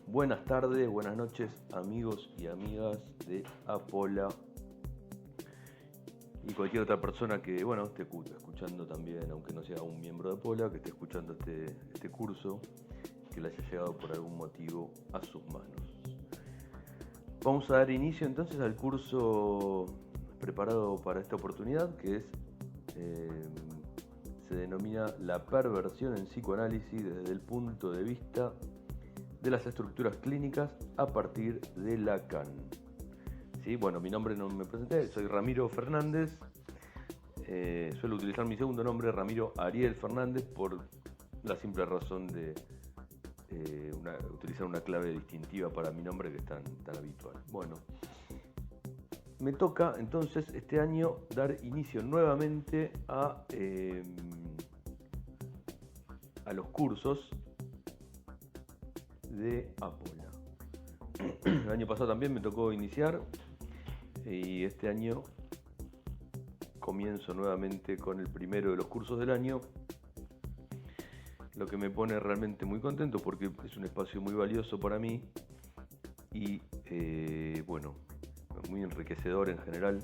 Buenas tardes, buenas noches, amigos y amigas de Apola y cualquier otra persona que, esté escuchando también, aunque no sea un miembro de Apola, que esté escuchando este curso, que le haya llegado por algún motivo a sus manos. Vamos a dar inicio entonces al curso preparado para esta oportunidad, que se denomina La perversión en psicoanálisis desde el punto de vista de las estructuras clínicas a partir de Lacan. ¿Sí? Bueno, mi nombre no me presenté, soy Ramiro Fernández. Suelo utilizar mi segundo nombre, Ramiro Ariel Fernández, por la simple razón de utilizar una clave distintiva para mi nombre que es tan habitual. Bueno, me toca entonces este año dar inicio nuevamente a los cursos de Apola. El año pasado también me tocó iniciar y este año comienzo nuevamente con el primero de los cursos del año, lo que me pone realmente muy contento porque es un espacio muy valioso para mí y muy enriquecedor en general,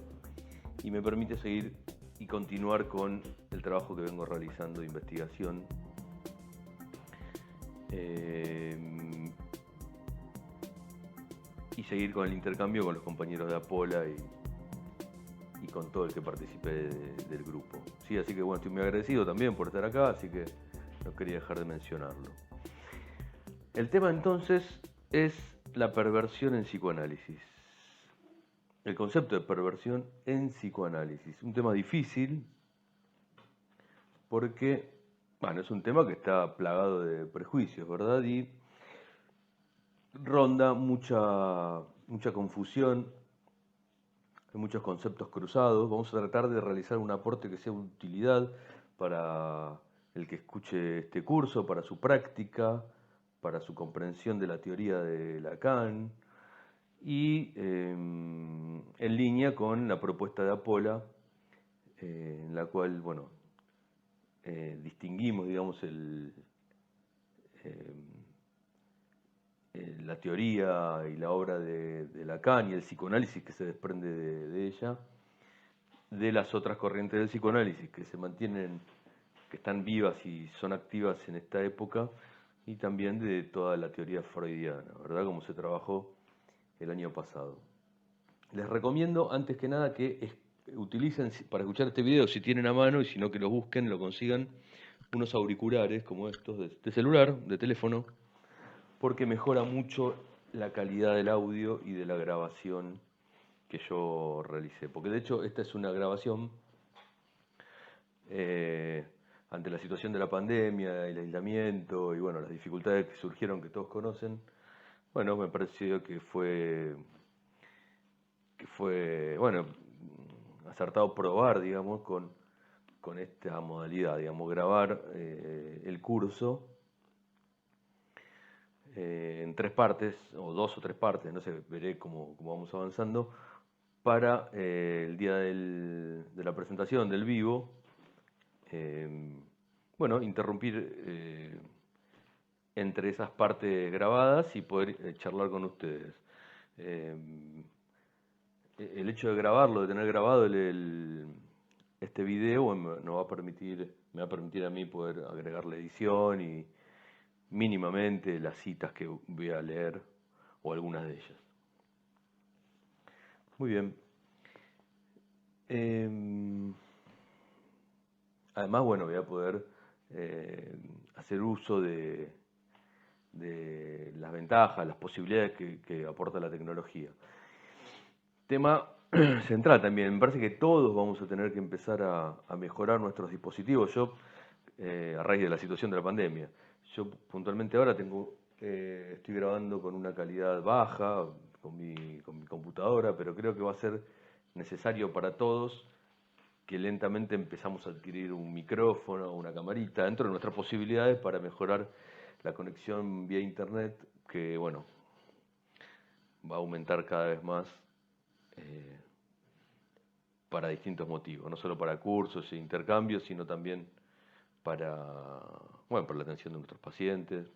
y me permite seguir y continuar con el trabajo que vengo realizando de investigación y seguir con el intercambio con los compañeros de Apola y con todo el que participe del grupo. Sí, así que bueno, estoy muy agradecido también por estar acá, así que no quería dejar de mencionarlo. El tema entonces es la perversión en psicoanálisis. El concepto de perversión en psicoanálisis. Un tema difícil porque, es un tema que está plagado de prejuicios, ¿verdad? Y ronda mucha confusión, hay muchos conceptos cruzados. Vamos a tratar de realizar un aporte que sea de utilidad para el que escuche este curso, para su práctica, para su comprensión de la teoría de Lacan y en línea con la propuesta de Apola, en la cual, distinguimos, digamos, la teoría y la obra de Lacan y el psicoanálisis que se desprende de ella, de las otras corrientes del psicoanálisis que se mantienen, que están vivas y son activas en esta época, y también de toda la teoría freudiana, ¿verdad? Como se trabajó el año pasado. Les recomiendo, antes que nada, que utilicen para escuchar este video, si tienen a mano, y si no, que lo busquen, lo consigan, unos auriculares como estos de celular, de teléfono, porque mejora mucho la calidad del audio y de la grabación que yo realicé. Porque de hecho esta es una grabación ante la situación de la pandemia, el aislamiento y las dificultades que surgieron que todos conocen. Me pareció que fue acertado probar, digamos, con esta modalidad, digamos, grabar el curso en 3 partes, o 2 o 3 partes, no sé, veré cómo vamos avanzando, para el día de la presentación del vivo, interrumpir entre esas partes grabadas y poder charlar con ustedes. El hecho de grabarlo, de tener grabado este video, me va a permitir a mí poder agregar la edición y mínimamente las citas que voy a leer o algunas de ellas. Muy bien. Además, voy a poder hacer uso de las ventajas, las posibilidades que aporta la tecnología. Tema central también, me parece que todos vamos a tener que empezar a mejorar nuestros dispositivos. Yo, a raíz de la situación de la pandemia, yo puntualmente ahora estoy grabando con una calidad baja, con mi computadora, pero creo que va a ser necesario para todos que lentamente empezamos a adquirir un micrófono, una camarita, dentro de nuestras posibilidades para mejorar la conexión vía internet, que va a aumentar cada vez más para distintos motivos, no solo para cursos e intercambios, sino también para la atención de nuestros pacientes.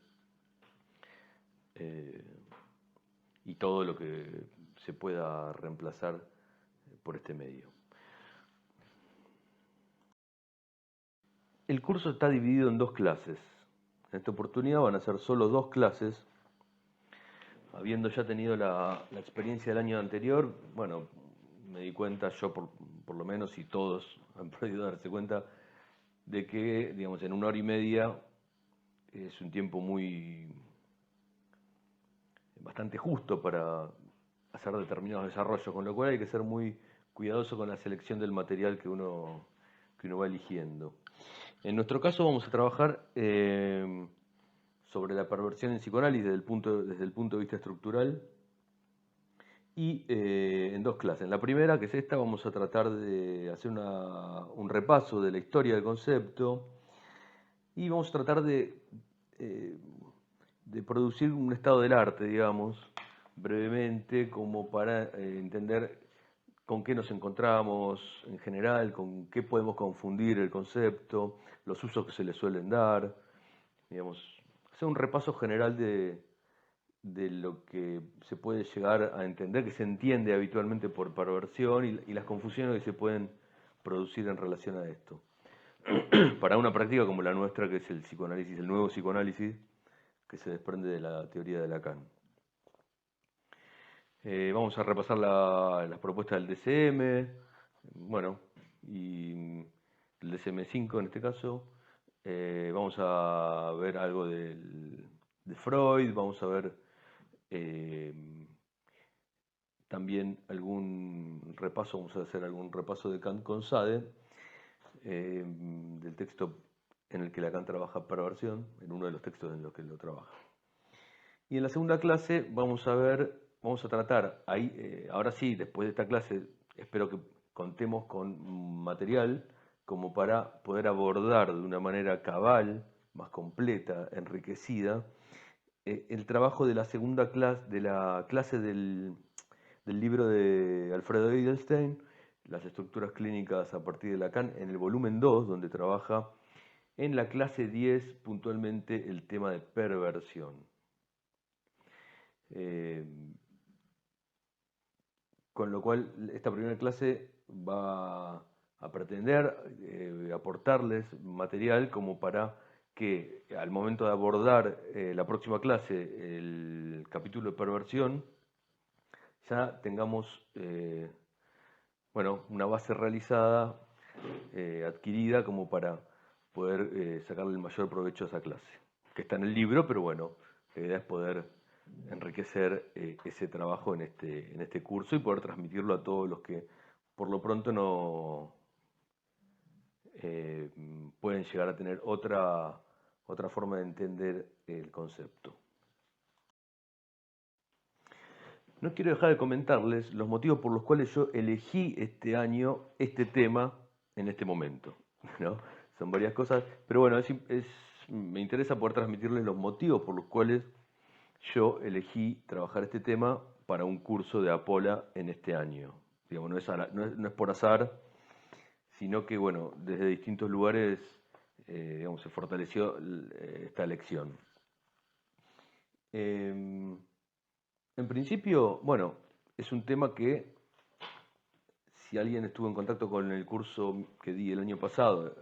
eh, y todo lo que se pueda reemplazar por este medio. El curso está dividido en dos clases. En esta oportunidad van a ser solo dos clases. Habiendo ya tenido la experiencia del año anterior, bueno, me di cuenta, yo por lo menos, y todos han podido darse cuenta, de que, digamos, en 1 hora y media es un tiempo bastante justo para hacer determinados desarrollos, con lo cual hay que ser muy cuidadoso con la selección del material que uno va eligiendo. En nuestro caso vamos a trabajar sobre la perversión en psicoanálisis desde el punto de vista estructural y en dos clases. En la primera, que es esta, vamos a tratar de hacer un repaso de la historia del concepto y vamos a tratar de producir un estado del arte, digamos, brevemente, como para entender con qué nos encontramos en general, con qué podemos confundir el concepto, los usos que se le suelen dar, digamos, hacer un repaso general de lo que se puede llegar a entender, que se entiende habitualmente por perversión y las confusiones que se pueden producir en relación a esto. Para una práctica como la nuestra, que es el psicoanálisis, el nuevo psicoanálisis, que se desprende de la teoría de Lacan. Vamos a repasar las propuestas del DCM, bueno, y el DCM-5 en este caso. Vamos a ver algo de Freud, vamos a ver también vamos a hacer algún repaso de Kant con Sade, del texto en el que Lacan trabaja perversión, en uno de los textos en los que lo trabaja. Y en la segunda clase vamos a tratar, ahora sí, después de esta clase, espero que contemos con material como para poder abordar de una manera cabal, más completa, enriquecida, el trabajo de la segunda clase, de la clase del libro de Alfredo Edelstein, Las estructuras clínicas a partir de Lacan, en el volumen 2, donde trabaja en la clase 10 puntualmente el tema de perversión. Con lo cual, esta primera clase va a pretender aportarles material como para que al momento de abordar la próxima clase, el capítulo de perversión, ya tengamos una base realizada, adquirida, como para poder sacarle el mayor provecho a esa clase, que está en el libro, pero bueno, la idea es poder enriquecer ese trabajo en este curso y poder transmitirlo a todos los que por lo pronto no pueden llegar a tener otra forma de entender el concepto. No quiero dejar de comentarles los motivos por los cuales yo elegí este año este tema en este momento, ¿no? Son varias cosas, pero bueno, me interesa poder transmitirles los motivos por los cuales yo elegí trabajar este tema para un curso de Apola en este año. Digamos, no es por azar, sino que, bueno, desde distintos lugares digamos, se fortaleció esta elección. En principio, bueno, es un tema que, si alguien estuvo en contacto con el curso que di el año pasado,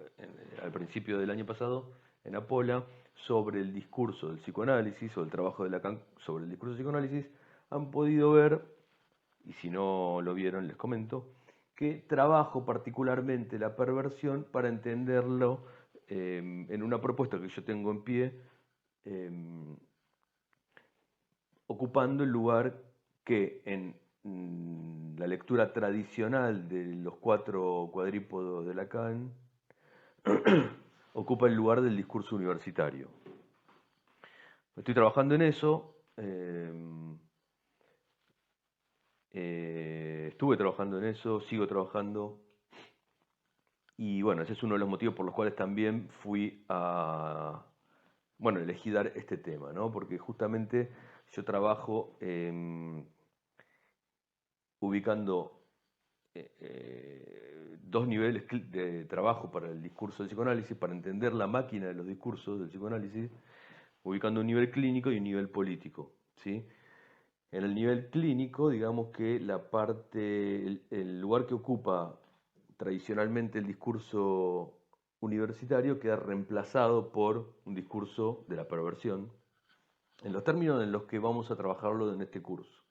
al principio del año pasado, en Apola, sobre el discurso del psicoanálisis o el trabajo de Lacan sobre el discurso del psicoanálisis, han podido ver, y si no lo vieron les comento, que trabajo particularmente la perversión para entenderlo en una propuesta que yo tengo en pie, ocupando el lugar que en la lectura tradicional de los 4 cuadrípodos de Lacan ocupa el lugar del discurso universitario. Estoy trabajando en eso, estuve trabajando en eso, sigo trabajando, y bueno, ese es uno de los motivos por los cuales también elegí dar este tema, ¿no? Porque justamente yo trabajo ubicando dos niveles de trabajo para el discurso del psicoanálisis, para entender la máquina de los discursos del psicoanálisis, ubicando un nivel clínico y un nivel político. ¿sí? En el nivel clínico, digamos que el lugar que ocupa tradicionalmente el discurso universitario queda reemplazado por un discurso de la perversión, en los términos en los que vamos a trabajarlo en este curso.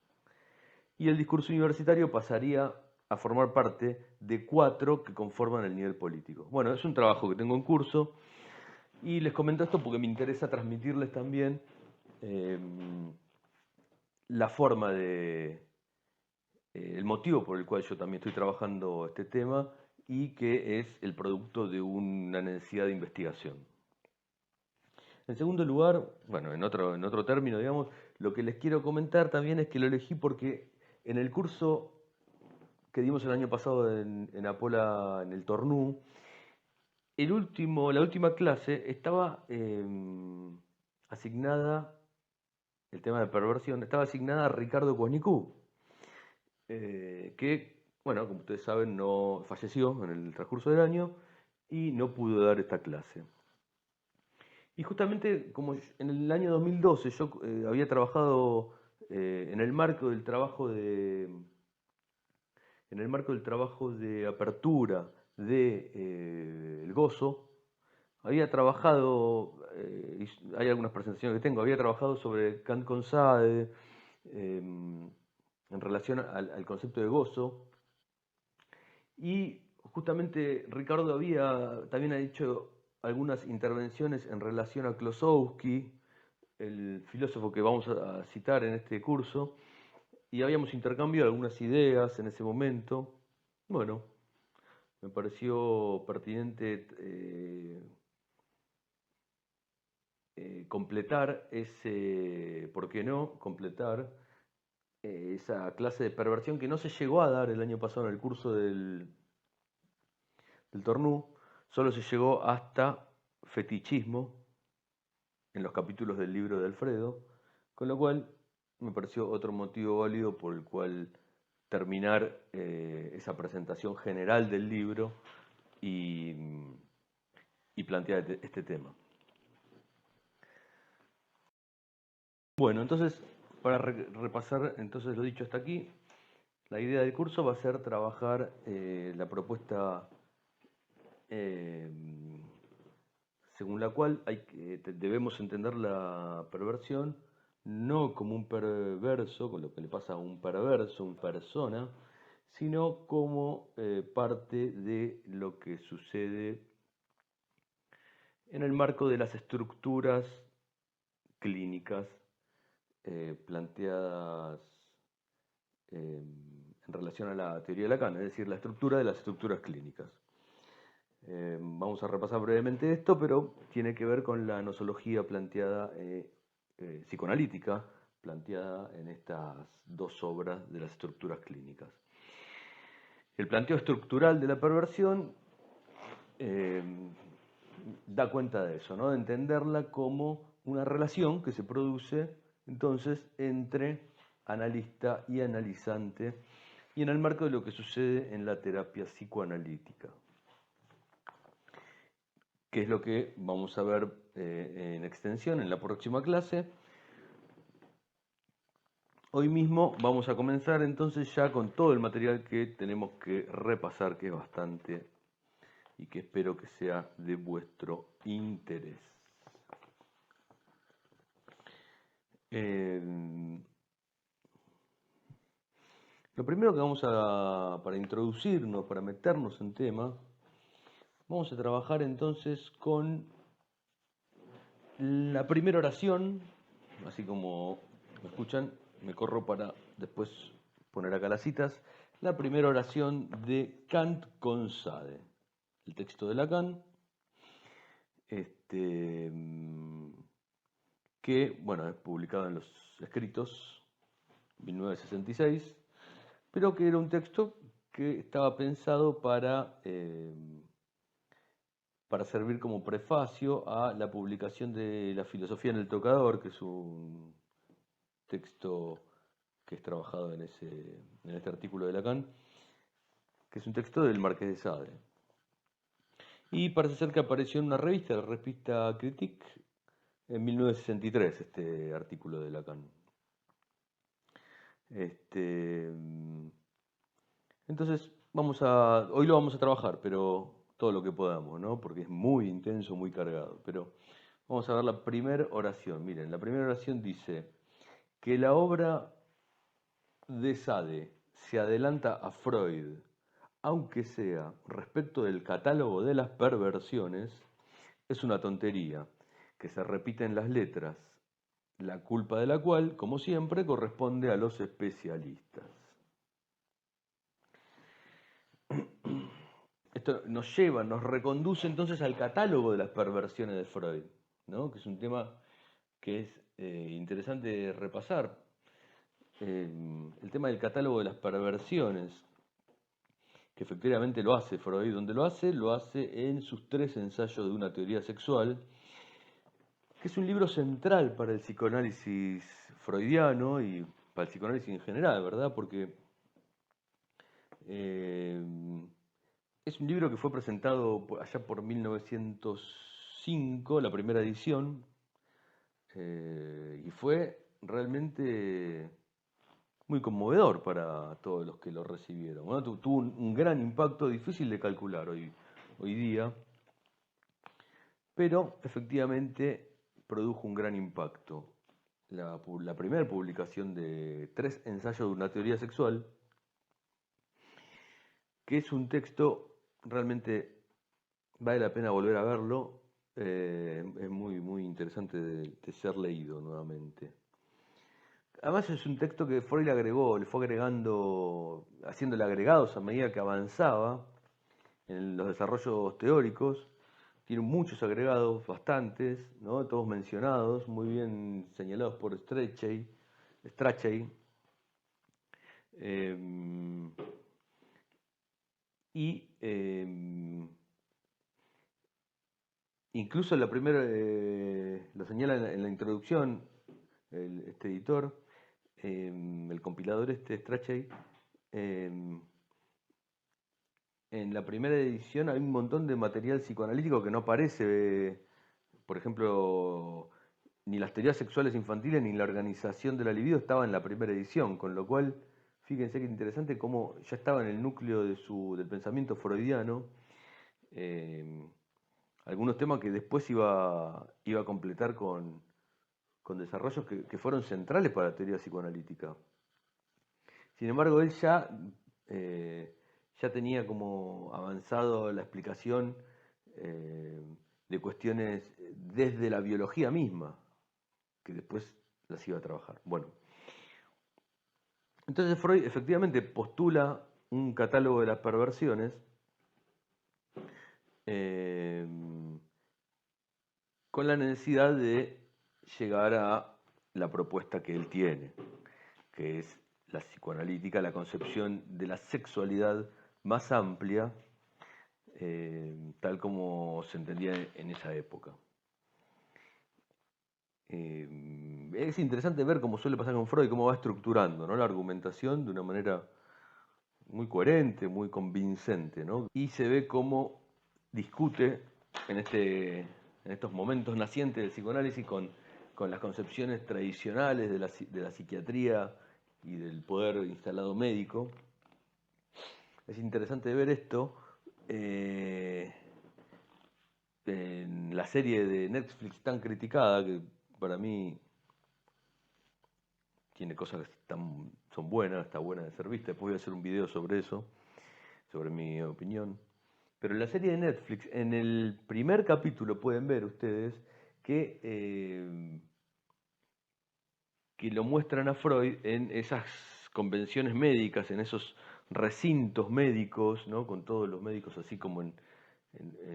Y el discurso universitario pasaría a formar parte de 4 que conforman el nivel político. Bueno, es un trabajo que tengo en curso y les comento esto porque me interesa transmitirles también eh, la forma el motivo por el cual yo también estoy trabajando este tema y que es el producto de una necesidad de investigación. En segundo lugar, bueno, en otro término, digamos, lo que les quiero comentar también es que lo elegí porque en el curso que dimos el año pasado en Apola, en el Tornú, la última clase estaba asignada, el tema de perversión, estaba asignada a Ricardo Cuanicú, que, bueno, como ustedes saben, no falleció en el transcurso del año y no pudo dar esta clase. Y justamente como en el año 2012 yo había trabajado en el marco del trabajo de apertura de El Gozo, había trabajado, hay algunas presentaciones que tengo, había trabajado sobre Kant con Sade, en relación al concepto de gozo, y justamente Ricardo también ha hecho algunas intervenciones en relación a Klosowski, el filósofo que vamos a citar en este curso, y habíamos intercambiado algunas ideas en ese momento. Bueno, me pareció pertinente completar ¿por qué no? Completar esa clase de perversión que no se llegó a dar el año pasado en el curso del Tornú, solo se llegó hasta fetichismo en los capítulos del libro de Alfredo, con lo cual me pareció otro motivo válido por el cual terminar esa presentación general del libro y, y plantear este tema. Bueno, entonces, para repasar entonces lo dicho hasta aquí, la idea del curso va a ser trabajar la propuesta eh, según la cual debemos entender la perversión no como un perverso, con lo que le pasa a un perverso, una persona, sino como parte de lo que sucede en el marco de las estructuras clínicas planteadas en relación a la teoría de Lacan, es decir, la estructura de las estructuras clínicas. Vamos a repasar brevemente esto, pero tiene que ver con la nosología planteada, psicoanalítica, planteada en estas 2 obras de las estructuras clínicas. El planteo estructural de la perversión da cuenta de eso, ¿no? De entenderla como una relación que se produce entonces entre analista y analizante y en el marco de lo que sucede en la terapia psicoanalítica, que es lo que vamos a ver en extensión en la próxima clase. Hoy mismo vamos a comenzar entonces ya con todo el material que tenemos que repasar, que es bastante y que espero que sea de vuestro interés. Lo primero que para introducirnos, para meternos en tema, vamos a trabajar entonces con la primera oración, así como me escuchan, me corro para después poner acá las citas. La primera oración de Kant con Sade, el texto de Lacan, que bueno, es publicado en los escritos 1966, pero que era un texto que estaba pensado para servir como prefacio a la publicación de La filosofía en el tocador, que es un texto que es trabajado en este artículo de Lacan, que es un texto del Marqués de Sade. Y parece ser que apareció en una revista, la revista Critique, en 1963, este artículo de Lacan. Este, entonces, hoy lo vamos a trabajar, pero todo lo que podamos, ¿no? Porque es muy intenso, muy cargado. Pero vamos a ver la primera oración. Miren, la primera oración dice que la obra de Sade se adelanta a Freud, aunque sea respecto del catálogo de las perversiones, es una tontería que se repite en las letras, la culpa de la cual, como siempre, corresponde a los especialistas. Esto nos lleva, nos reconduce entonces al catálogo de las perversiones de Freud, ¿no? Que es un tema que es interesante repasar. El tema del catálogo de las perversiones, que efectivamente lo hace Freud, donde lo hace en sus 3 ensayos de una teoría sexual, que es un libro central para el psicoanálisis freudiano y para el psicoanálisis en general, ¿verdad? Porque es un libro que fue presentado allá por 1905, la primera edición, y fue realmente muy conmovedor para todos los que lo recibieron, ¿no? Tuvo un gran impacto difícil de calcular hoy día, pero efectivamente produjo un gran impacto. La primera publicación de 3 ensayos de una teoría sexual, que es un texto realmente vale la pena volver a verlo, es muy interesante de ser leído nuevamente. Además es un texto que Freud le agregó, le fue agregando, haciéndole agregados a medida que avanzaba en los desarrollos teóricos. Tiene muchos agregados, bastantes, ¿no? Todos mencionados, muy bien señalados por Strachey. Y incluso la primera, lo señala en la introducción este editor, el compilador Strachey, en la primera edición hay un montón de material psicoanalítico que no aparece, por ejemplo, ni las teorías sexuales infantiles ni la organización de la libido estaba en la primera edición, con lo cual, fíjense que interesante cómo ya estaba en el núcleo del pensamiento freudiano, eh, algunos temas que después iba a completar con desarrollos que fueron centrales para la teoría psicoanalítica. Sin embargo, él ya tenía como avanzado la explicación de cuestiones desde la biología misma, que después las iba a trabajar. Bueno, entonces Freud efectivamente postula un catálogo de las perversiones eh, con la necesidad de llegar a la propuesta que él tiene, que es la psicoanalítica, la concepción de la sexualidad más amplia, tal como se entendía en esa época. Es interesante ver, como suele pasar con Freud, cómo va estructurando, ¿no?, la argumentación de una manera muy coherente, muy convincente, ¿no? Y se ve cómo discute en estos momentos nacientes del psicoanálisis con las concepciones tradicionales de la psiquiatría y del poder instalado médico. Es interesante ver esto en la serie de Netflix tan criticada, que para mí tiene cosas que son buenas, está buena de ser vista. Después voy a hacer un video sobre eso, sobre mi opinión. Pero en la serie de Netflix, en el primer capítulo pueden ver ustedes que lo muestran a Freud en esas convenciones médicas, en esos recintos médicos, ¿no?, con todos los médicos así como en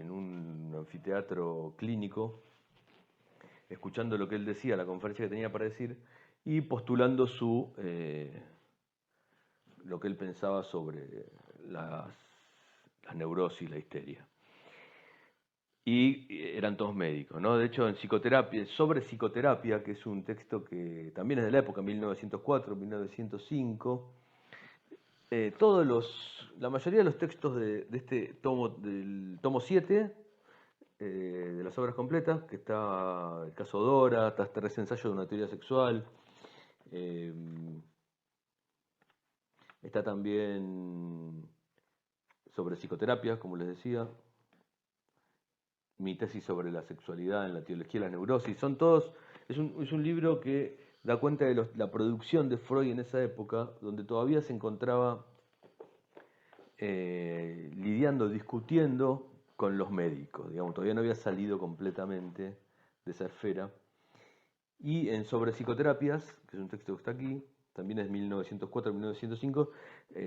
un anfiteatro clínico, escuchando lo que él decía, la conferencia que tenía para decir, y postulando lo que él pensaba sobre las neurosis, la histeria. Y eran todos médicos, ¿no? De hecho, en psicoterapia, sobre psicoterapia, que es un texto que también es de la época, 1904, 1905, la mayoría de los textos de este tomo, del tomo 7, de las obras completas, que está el caso Dora, está 3 ensayos de una teoría sexual, Está también sobre psicoterapia, como les decía, mi tesis sobre la sexualidad en la teología de la neurosis. Son todos, es un libro que da cuenta de la producción de Freud en esa época, donde todavía se encontraba lidiando, discutiendo con los médicos, digamos, todavía no había salido completamente de esa esfera. Y en Sobre psicoterapias, que es un texto que está aquí, también es 1904-1905,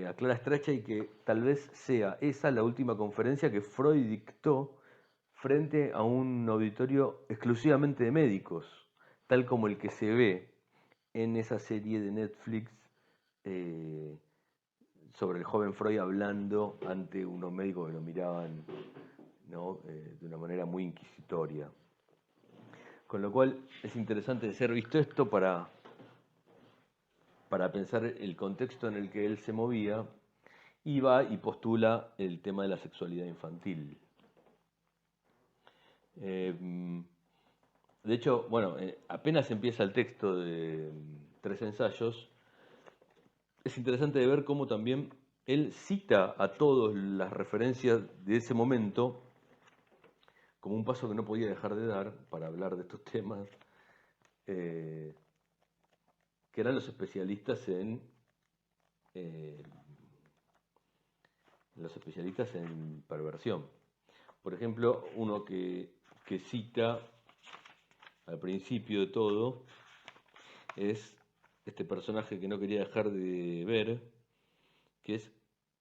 aclara Strachey que tal vez sea esa la última conferencia que Freud dictó frente a un auditorio exclusivamente de médicos, tal como el que se ve en esa serie de Netflix eh, sobre el joven Freud hablando ante unos médicos que lo miraban, ¿no? De una manera muy inquisitoria. Con lo cual es interesante ser visto esto para pensar el contexto en el que él se movía, y va y postula el tema de la sexualidad infantil. De hecho, bueno, apenas empieza el texto de Tres ensayos, es interesante de ver cómo también él cita a todas las referencias de ese momento como un paso que no podía dejar de dar para hablar de estos temas, que eran los especialistas eh, en perversión. Por ejemplo, uno que cita al principio de todo es este personaje que no quería dejar de ver, que es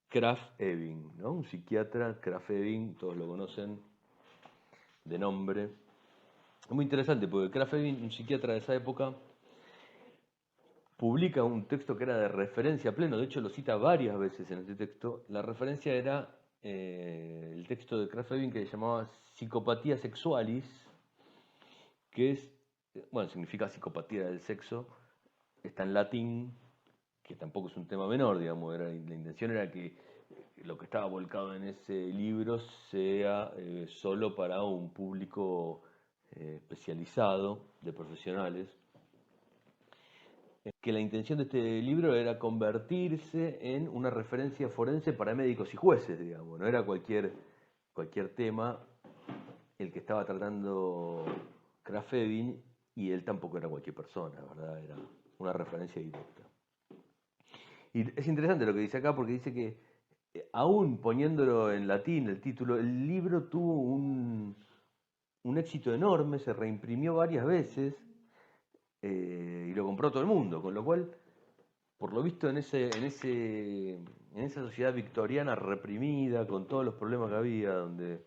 Krafft Ebing, ¿no? Un psiquiatra, Krafft Ebing, todos lo conocen de nombre. Es muy interesante porque Krafft Ebing, un psiquiatra de esa época, publica un texto que era de referencia pleno, de hecho lo cita varias veces en este texto. La referencia era el texto de Krafft Ebing que se llamaba Psicopatía Sexualis, que es, bueno, significa psicopatía del sexo, está en latín, que tampoco es un tema menor, digamos, la intención era que lo que estaba volcado en ese libro sea solo para un público especializado de profesionales, que la intención de este libro era convertirse en una referencia forense para médicos y jueces, digamos, no era cualquier tema el que estaba tratando Krafft Ebing, y él tampoco era cualquier persona, ¿verdad? Era una referencia directa. Y es interesante lo que dice acá porque dice que aún poniéndolo en latín el título, el libro tuvo un éxito enorme, se reimprimió varias veces y lo compró todo el mundo, con lo cual, por lo visto en esa sociedad victoriana reprimida, con todos los problemas que había, donde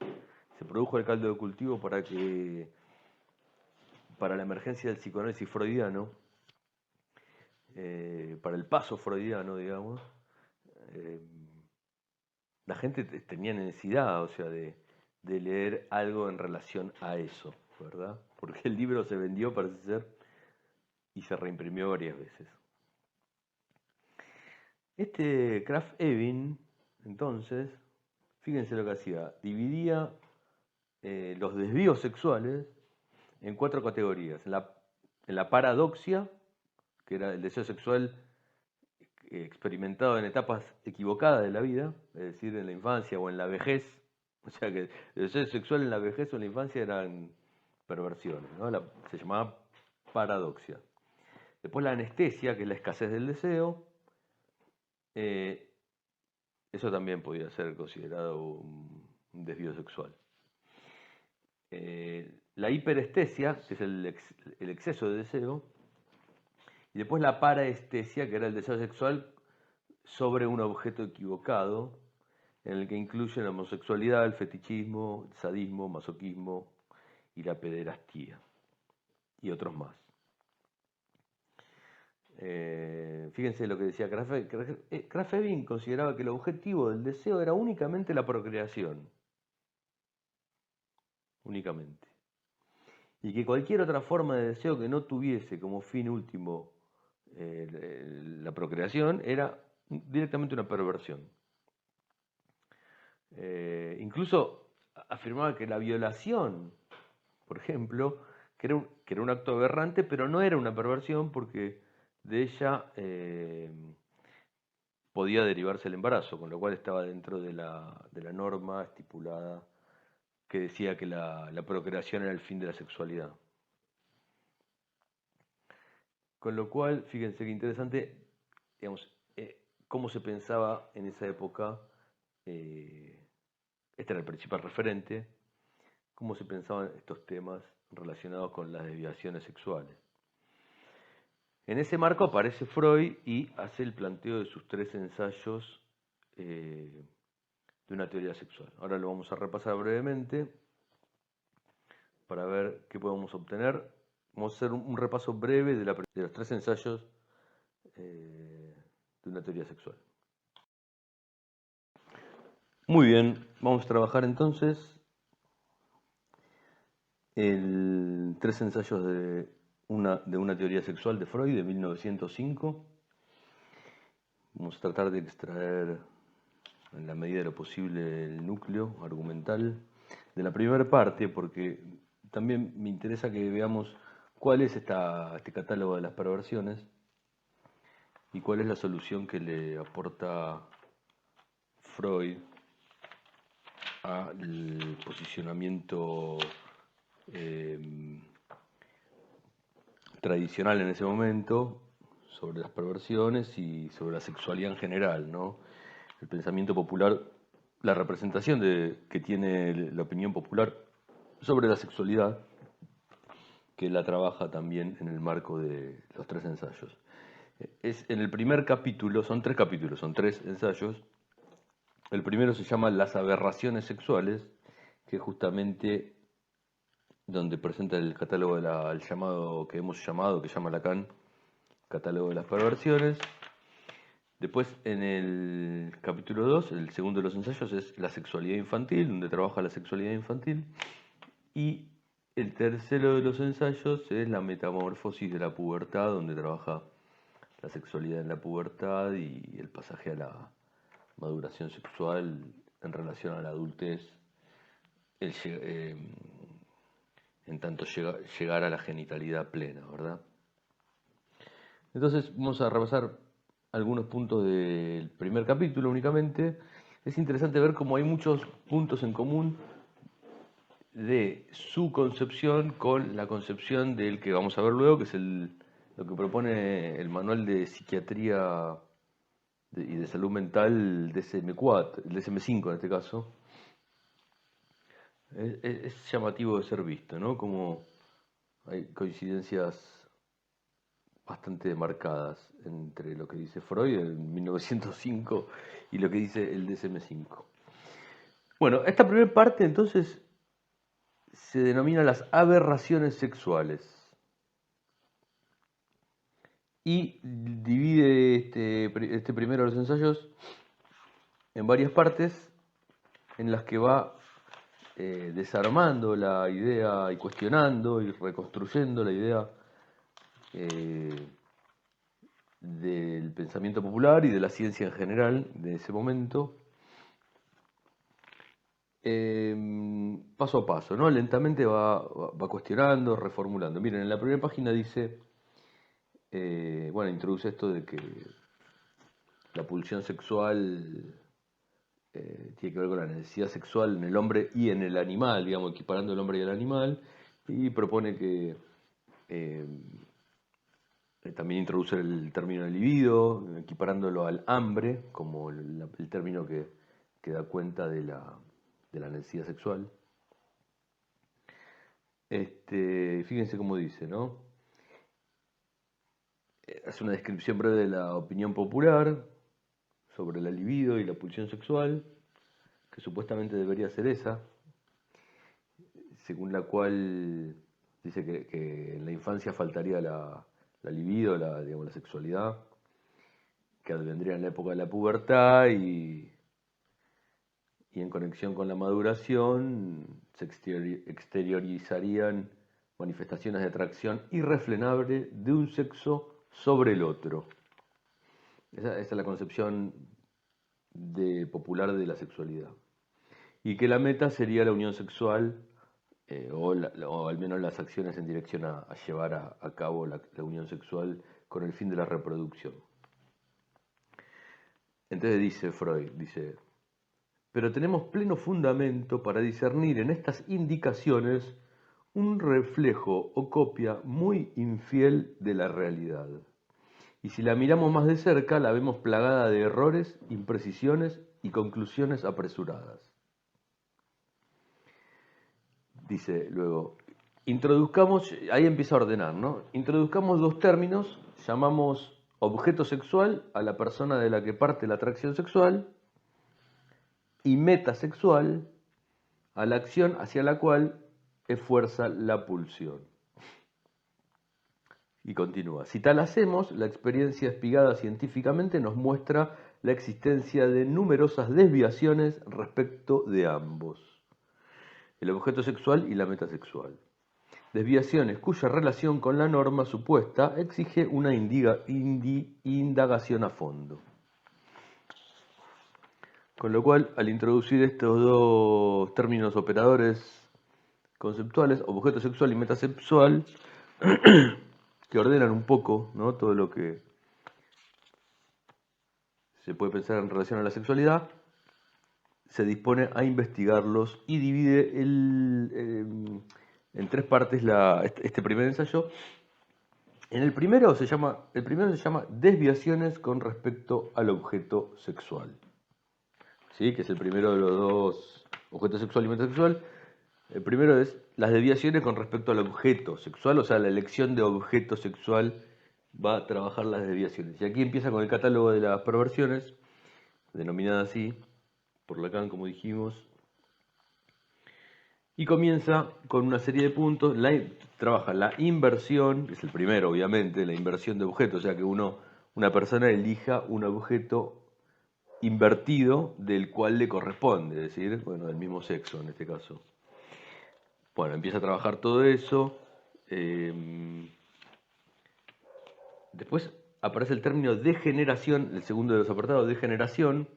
se produjo el caldo de cultivo para la emergencia del psicoanálisis freudiano, para el paso freudiano, digamos, eh, la gente tenía necesidad, o sea, de leer algo en relación a eso, ¿verdad? Porque el libro se vendió, parece ser, y se reimprimió varias veces. Este Krafft Ebing, entonces, fíjense lo que hacía, dividía los desvíos sexuales en 4 categorías. En la paradoxia, que era el deseo sexual experimentado en etapas equivocadas de la vida, es decir, en la infancia o en la vejez. O sea que el deseo sexual en la vejez o en la infancia eran perversiones, ¿no? Se llamaba paradoxia. Después la anestesia, que es la escasez del deseo. eh, Eso también podía ser considerado un desvío sexual. La hiperestesia, que es el exceso de deseo. Y después la paraestesia, que era el deseo sexual sobre un objeto equivocado, en el que incluye la homosexualidad, el fetichismo, el sadismo, masoquismo y la pederastía, y otros más. Fíjense lo que decía Krafft Ebing consideraba que el objetivo del deseo era únicamente la procreación, únicamente, y que cualquier otra forma de deseo que no tuviese como fin último la procreación era directamente una perversión. Incluso afirmaba que la violación, por ejemplo, que era un acto aberrante, pero no era una perversión porque de ella podía derivarse el embarazo, con lo cual estaba dentro de la norma estipulada que decía que la procreación era el fin de la sexualidad. Con lo cual, fíjense qué interesante, digamos, cómo se pensaba en esa época, este era el principal referente, cómo se pensaban estos temas relacionados con las desviaciones sexuales. En ese marco aparece Freud y hace el planteo de sus 3 ensayos de una teoría sexual. Ahora lo vamos a repasar brevemente para ver qué podemos obtener. Vamos a hacer un repaso breve de los 3 ensayos de una teoría sexual. Muy bien, vamos a trabajar entonces 3 ensayos de una teoría sexual de Freud de 1905. Vamos a tratar de extraer en la medida de lo posible el núcleo argumental de la primera parte, porque también me interesa que veamos cuál es este catálogo de las perversiones y cuál es la solución que le aporta Freud al posicionamiento tradicional en ese momento sobre las perversiones y sobre la sexualidad en general, ¿no? El pensamiento popular, la representación que tiene la opinión popular sobre la sexualidad, que la trabaja también en el marco de los 3 ensayos. En el primer capítulo, son 3 capítulos, son 3 ensayos. El primero se llama Las aberraciones sexuales, que es justamente donde presenta el catálogo el llamado que hemos llamado, que llama Lacan, catálogo de las perversiones. Después, en el capítulo 2, el segundo de los ensayos es la sexualidad infantil, donde trabaja la sexualidad infantil. Y el tercero de los ensayos es la metamorfosis de la pubertad, donde trabaja la sexualidad en la pubertad y el pasaje a la maduración sexual en relación a la adultez, en tanto llegar a la genitalidad plena, ¿verdad? Entonces vamos a repasar algunos puntos del primer capítulo únicamente. Es interesante ver cómo hay muchos puntos en común de su concepción con la concepción del que vamos a ver luego, que es lo que propone el manual de psiquiatría y de salud mental DSM-4, el DSM-5 en este caso. Es llamativo de ser visto, ¿no? Como hay coincidencias bastante marcadas entre lo que dice Freud en 1905 y lo que dice el DSM-5. Bueno, esta primera parte entonces se denomina las aberraciones sexuales y divide este primero de los ensayos en varias partes en las que va desarmando la idea y cuestionando y reconstruyendo la idea del pensamiento popular y de la ciencia en general de ese momento, paso a paso, ¿no? Lentamente va cuestionando, reformulando. Miren, en la primera página dice, bueno, introduce esto de que la pulsión sexual tiene que ver con la necesidad sexual en el hombre y en el animal, digamos, equiparando el hombre y el animal, y propone que también introduce el término de libido, equiparándolo al hambre, como el término que da cuenta de la necesidad sexual. Fíjense cómo dice, ¿no? Hace una descripción breve de la opinión popular sobre la libido y la pulsión sexual, que supuestamente debería ser esa, según la cual dice que en la infancia faltaría la libido, digamos, la sexualidad, que advendría en la época de la pubertad y en conexión con la maduración se exteriorizarían manifestaciones de atracción irrefrenable de un sexo sobre el otro. Esa es la concepción popular de la sexualidad. Y que la meta sería la unión sexual, o al menos las acciones en dirección a llevar a cabo la unión sexual con el fin de la reproducción. Entonces dice Freud, dice, pero tenemos pleno fundamento para discernir en estas indicaciones un reflejo o copia muy infiel de la realidad. Y si la miramos más de cerca, la vemos plagada de errores, imprecisiones y conclusiones apresuradas. Dice luego, introduzcamos, ahí empieza a ordenar, ¿no? Introduzcamos dos términos, llamamos objeto sexual a la persona de la que parte la atracción sexual y metasexual a la acción hacia la cual esfuerza la pulsión. Y continúa, si tal hacemos, la experiencia espigada científicamente nos muestra la existencia de numerosas desviaciones respecto de ambos, el objeto sexual y la metasexual. Desviaciones cuya relación con la norma supuesta exige una indagación a fondo. Con lo cual, al introducir estos dos términos operadores conceptuales, objeto sexual y metasexual, que ordenan un poco, ¿no?, todo lo que se puede pensar en relación a la sexualidad, se dispone a investigarlos y divide en tres partes este primer ensayo. El primero se llama desviaciones con respecto al objeto sexual, ¿sí?, que es el primero de los dos, objeto sexual y metasexual. El primero es las desviaciones con respecto al objeto sexual, o sea, la elección de objeto sexual va a trabajar las desviaciones. Y aquí empieza con el catálogo de las perversiones, denominada así por Lacan, como dijimos, y comienza con una serie de puntos. Trabaja la inversión, que es el primero, obviamente, la inversión de objetos, o sea, que una persona elija un objeto invertido del cual le corresponde, es decir, bueno, del mismo sexo en este caso. Bueno, empieza a trabajar todo eso. Después aparece el término degeneración, el segundo de los apartados, degeneración,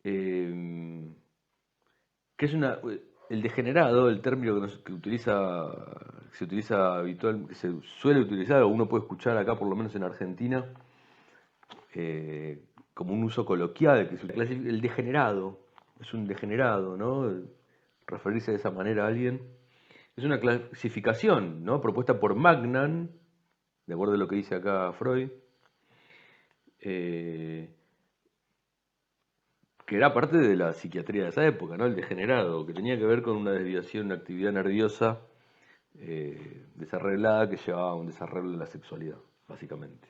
que es el degenerado, el término que se utiliza habitual, que se suele utilizar, o uno puede escuchar acá, por lo menos en Argentina, como un uso coloquial, que es el degenerado, es un degenerado, ¿no? Referirse de esa manera a alguien. Es una clasificación, ¿no?, propuesta por Magnan, de acuerdo a lo que dice acá Freud, que era parte de la psiquiatría de esa época, ¿no?, el degenerado, que tenía que ver con una desviación, una actividad nerviosa desarreglada que llevaba a un desarreglo de la sexualidad, básicamente.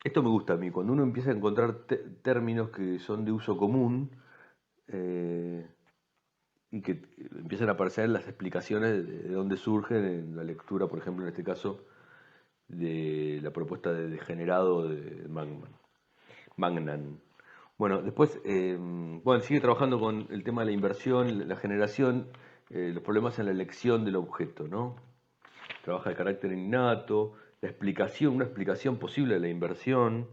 Esto me gusta a mí, cuando uno empieza a encontrar términos que son de uso común y que empiezan a aparecer las explicaciones de dónde surgen en la lectura, por ejemplo, en este caso, de la propuesta de degenerado de Magnan. Bueno, después, sigue trabajando con el tema de la inversión, la generación, los problemas en la elección del objeto, ¿no? Trabaja el carácter innato, una explicación posible de la inversión,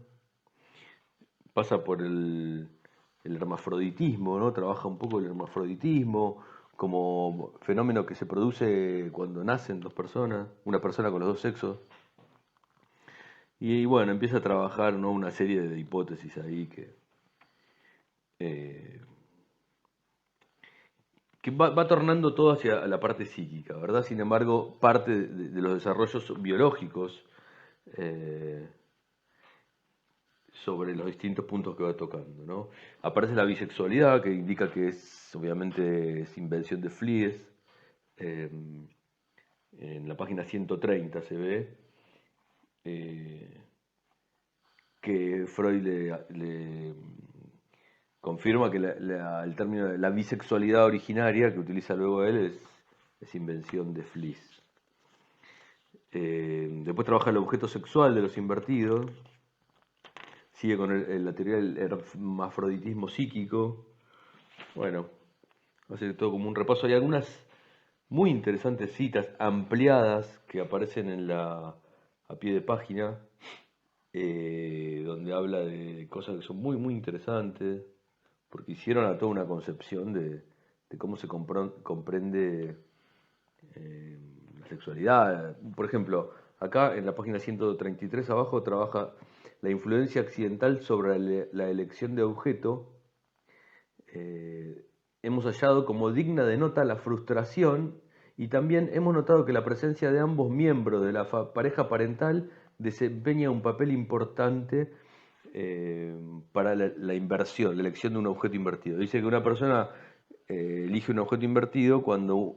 pasa por el hermafroditismo, ¿no? Trabaja un poco el hermafroditismo como fenómeno que se produce cuando nacen dos personas, una persona con los dos sexos. Y bueno, empieza a trabajar, ¿no?, una serie de hipótesis ahí que va tornando todo hacia la parte psíquica, ¿verdad? Sin embargo, parte de los desarrollos biológicos sobre los distintos puntos que va tocando, ¿no? Aparece la bisexualidad, que indica que obviamente es invención de Flies. En la página 130 se ve que Freud le confirma que el término de la bisexualidad originaria que utiliza luego él es invención de Flies. Después trabaja el objeto sexual de los invertidos. Sigue con la teoría del hermafroditismo psíquico. Bueno, hace todo como un repaso. Hay algunas muy interesantes citas ampliadas que aparecen a pie de página, donde habla de cosas que son muy, muy interesantes, porque hicieron a toda una concepción de cómo se comprende la sexualidad. Por ejemplo, acá en la página 133 abajo trabaja la influencia accidental sobre la elección de objeto. Hemos hallado como digna de nota la frustración y también hemos notado que la presencia de ambos miembros de la pareja parental desempeña un papel importante para la inversión, la elección de un objeto invertido. Dice que una persona elige un objeto invertido cuando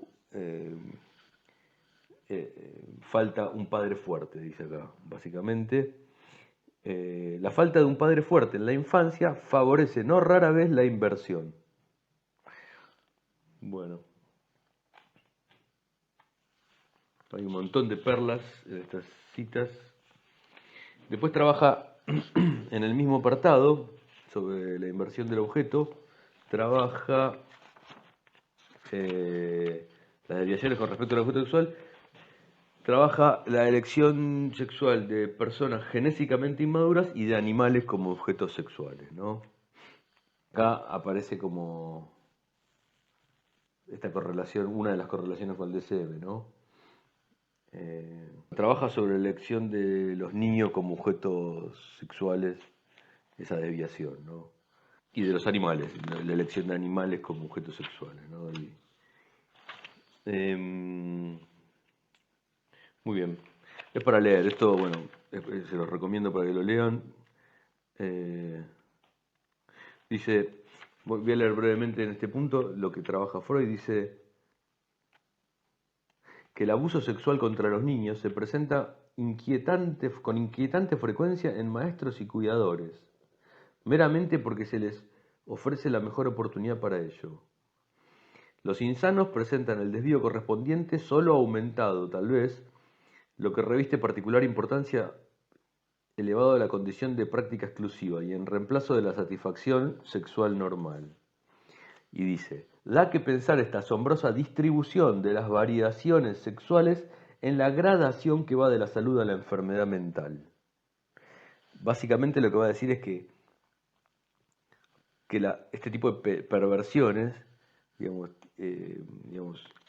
falta un padre fuerte, dice acá, básicamente. La falta de un padre fuerte en la infancia favorece no rara vez la inversión. Bueno, hay un montón de perlas en estas citas. Después trabaja en el mismo apartado sobre la inversión del objeto, trabaja las desviaciones con respecto al objeto sexual, trabaja la elección sexual de personas genéticamente inmaduras y de animales como objetos sexuales, ¿no? Acá aparece como esta correlación, una de las correlaciones con el DCM, ¿no? Trabaja sobre la elección de los niños como objetos sexuales, esa desviación, ¿no? Y de los animales, la elección de animales como objetos sexuales, ¿no? Muy bien. Es para leer. Esto, bueno, se los recomiendo para que lo lean. Dice, voy a leer brevemente en este punto lo que trabaja Freud. Dice que el abuso sexual contra los niños se presenta con inquietante frecuencia en maestros y cuidadores, meramente porque se les ofrece la mejor oportunidad para ello. Los insanos presentan el desvío correspondiente solo aumentado, tal vez, lo que reviste particular importancia elevado a la condición de práctica exclusiva y en reemplazo de la satisfacción sexual normal. Y dice, da que pensar esta asombrosa distribución de las variaciones sexuales en la gradación que va de la salud a la enfermedad mental. Básicamente lo que va a decir es que este tipo de perversiones, digamos,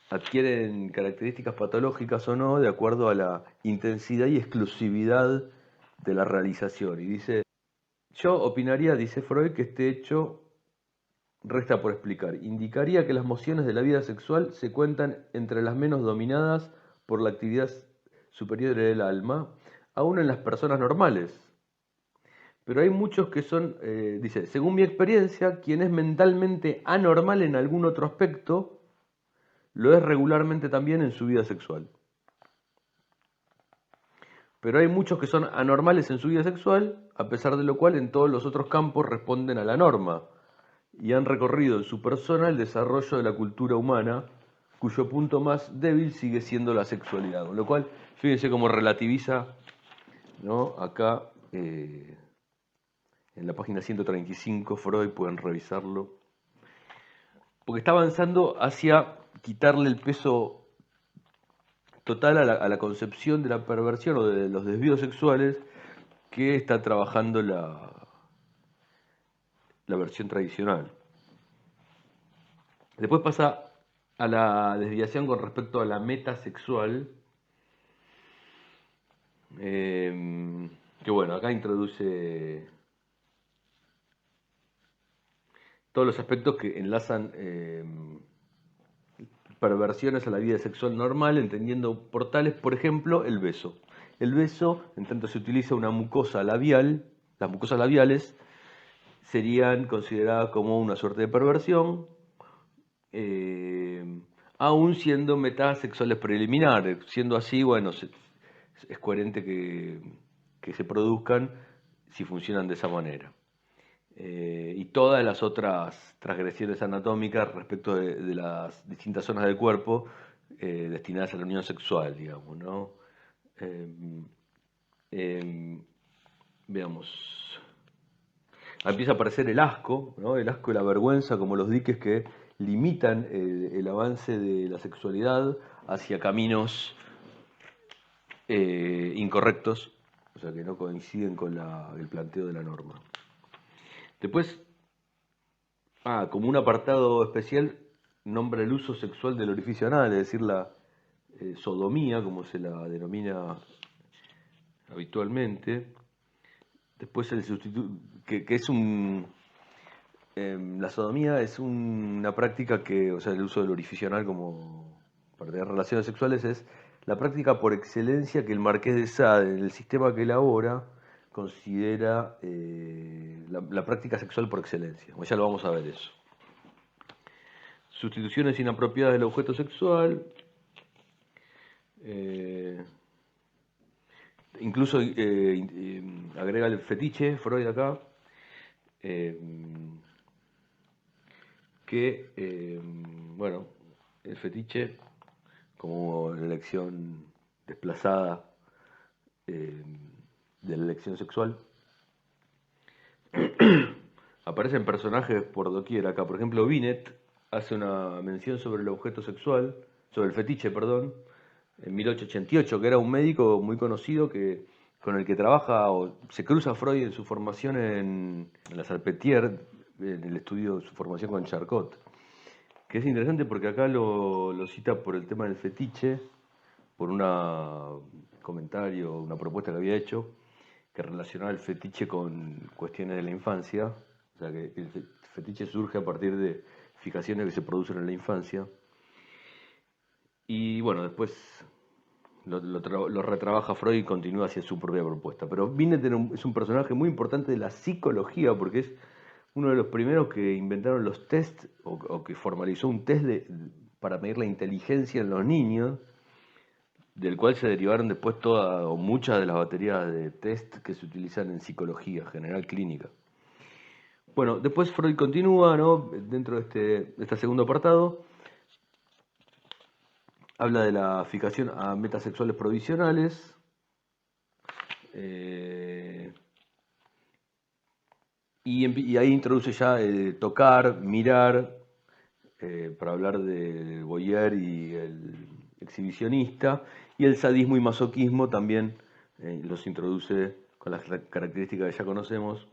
adquieren características patológicas o no de acuerdo a la intensidad y exclusividad de la realización. Y dice, yo opinaría, dice Freud, que este hecho resta por explicar. Indicaría que las mociones de la vida sexual se cuentan entre las menos dominadas por la actividad superior del alma, aún en las personas normales. Pero hay muchos que son, dice, según mi experiencia, quien es mentalmente anormal en algún otro aspecto, lo es regularmente también en su vida sexual. Pero hay muchos que son anormales en su vida sexual, a pesar de lo cual en todos los otros campos responden a la norma y han recorrido en su persona el desarrollo de la cultura humana, cuyo punto más débil sigue siendo la sexualidad. Con lo cual, fíjense cómo relativiza, ¿no? Acá, en la página 135, Freud, pueden revisarlo, porque está avanzando hacia quitarle el peso total a la concepción de la perversión o de los desvíos sexuales que está trabajando la versión tradicional. Después pasa a la desviación con respecto a la meta sexual, que bueno, acá introduce todos los aspectos que enlazan perversiones a la vida sexual normal, entendiendo por tales, por ejemplo, el beso. El beso, en tanto se utiliza una mucosa labial, las mucosas labiales serían consideradas como una suerte de perversión, aún siendo metas sexuales preliminares. Siendo así, bueno, es coherente que se produzcan si funcionan de esa manera. Y todas las otras transgresiones anatómicas respecto de las distintas zonas del cuerpo destinadas a la unión sexual, digamos, ¿no? Veamos. Empieza a aparecer el asco, ¿no? El asco y la vergüenza como los diques que limitan el avance de la sexualidad hacia caminos incorrectos, o sea que no coinciden con el planteo de la norma. Después, como un apartado especial, nombra el uso sexual del orificio anal, es decir, la sodomía, como se la denomina habitualmente. Después el que es la sodomía es una práctica que, o sea, el uso del orificio anal como para tener relaciones sexuales es la práctica por excelencia que el Marqués de Sade, en el sistema que elabora, considera la práctica sexual por excelencia. Bueno, ya lo vamos a ver eso. Sustituciones inapropiadas del objeto sexual. Incluso agrega el fetiche, Freud acá, bueno, el fetiche como la elección desplazada de la elección sexual. Aparecen personajes por doquier acá. Por ejemplo, Binet hace una mención sobre el objeto sexual, sobre el fetiche, perdón, en 1888, que era un médico muy conocido con el que trabaja o se cruza Freud en su formación en la Salpêtrière, en el estudio de su formación con Charcot. Que es interesante porque acá lo cita por el tema del fetiche, por un comentario, una propuesta que había hecho, que relacionaba el fetiche con cuestiones de la infancia. O sea, que el fetiche surge a partir de fijaciones que se producen en la infancia. Y bueno, después lo retrabaja Freud y continúa hacia su propia propuesta. Pero Binet es un personaje muy importante de la psicología porque es uno de los primeros que inventaron los test o que formalizó un test para medir la inteligencia en los niños, del cual se derivaron después todas o muchas de las baterías de test que se utilizan en psicología general clínica. Bueno, después Freud continúa, ¿no? Dentro de este segundo apartado. Habla de la fijación a metasexuales provisionales. Y ahí introduce ya tocar, mirar, para hablar del voyeur y el exhibicionista. Y el sadismo y masoquismo también los introduce con las características que ya conocemos.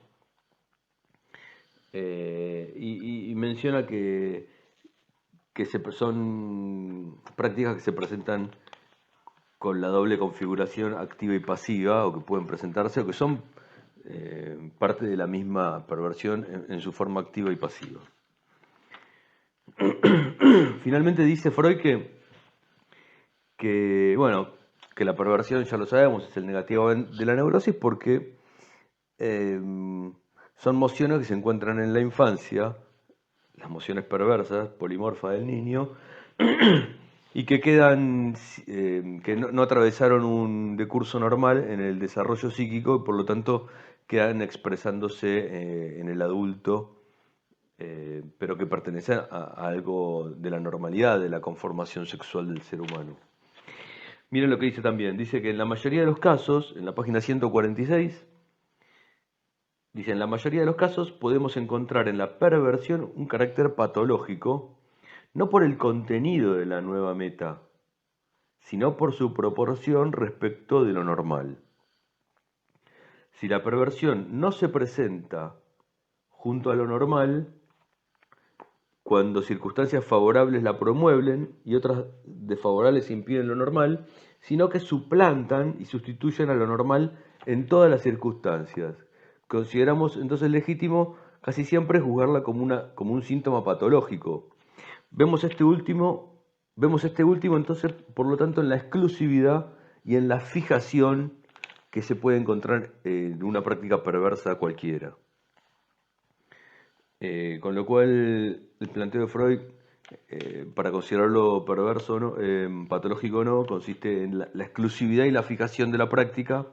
Y menciona que son prácticas que se presentan con la doble configuración activa y pasiva, o que pueden presentarse, o que son parte de la misma perversión en su forma activa y pasiva. Finalmente dice Freud bueno, que la perversión, ya lo sabemos, es el negativo de la neurosis porque son mociones que se encuentran en la infancia, las mociones perversas, polimorfas del niño, y que quedan, que no atravesaron un decurso normal en el desarrollo psíquico y por lo tanto quedan expresándose en el adulto, pero que pertenecen a algo de la normalidad de la conformación sexual del ser humano. Miren lo que dice también, dice que en la mayoría de los casos, en la página 146, dice, en la mayoría de los casos podemos encontrar en la perversión un carácter patológico, no por el contenido de la nueva meta, sino por su proporción respecto de lo normal. Si la perversión no se presenta junto a lo normal, cuando circunstancias favorables la promueven y otras desfavorables impiden lo normal, sino que suplantan y sustituyen a lo normal en todas las circunstancias. Consideramos entonces legítimo casi siempre juzgarla como un síntoma patológico. Vemos este último entonces, por lo tanto, en la exclusividad y en la fijación que se puede encontrar en una práctica perversa cualquiera. Con lo cual, el planteo de Freud, para considerarlo perverso, ¿no? Patológico o no, consiste en la exclusividad y la fijación de la práctica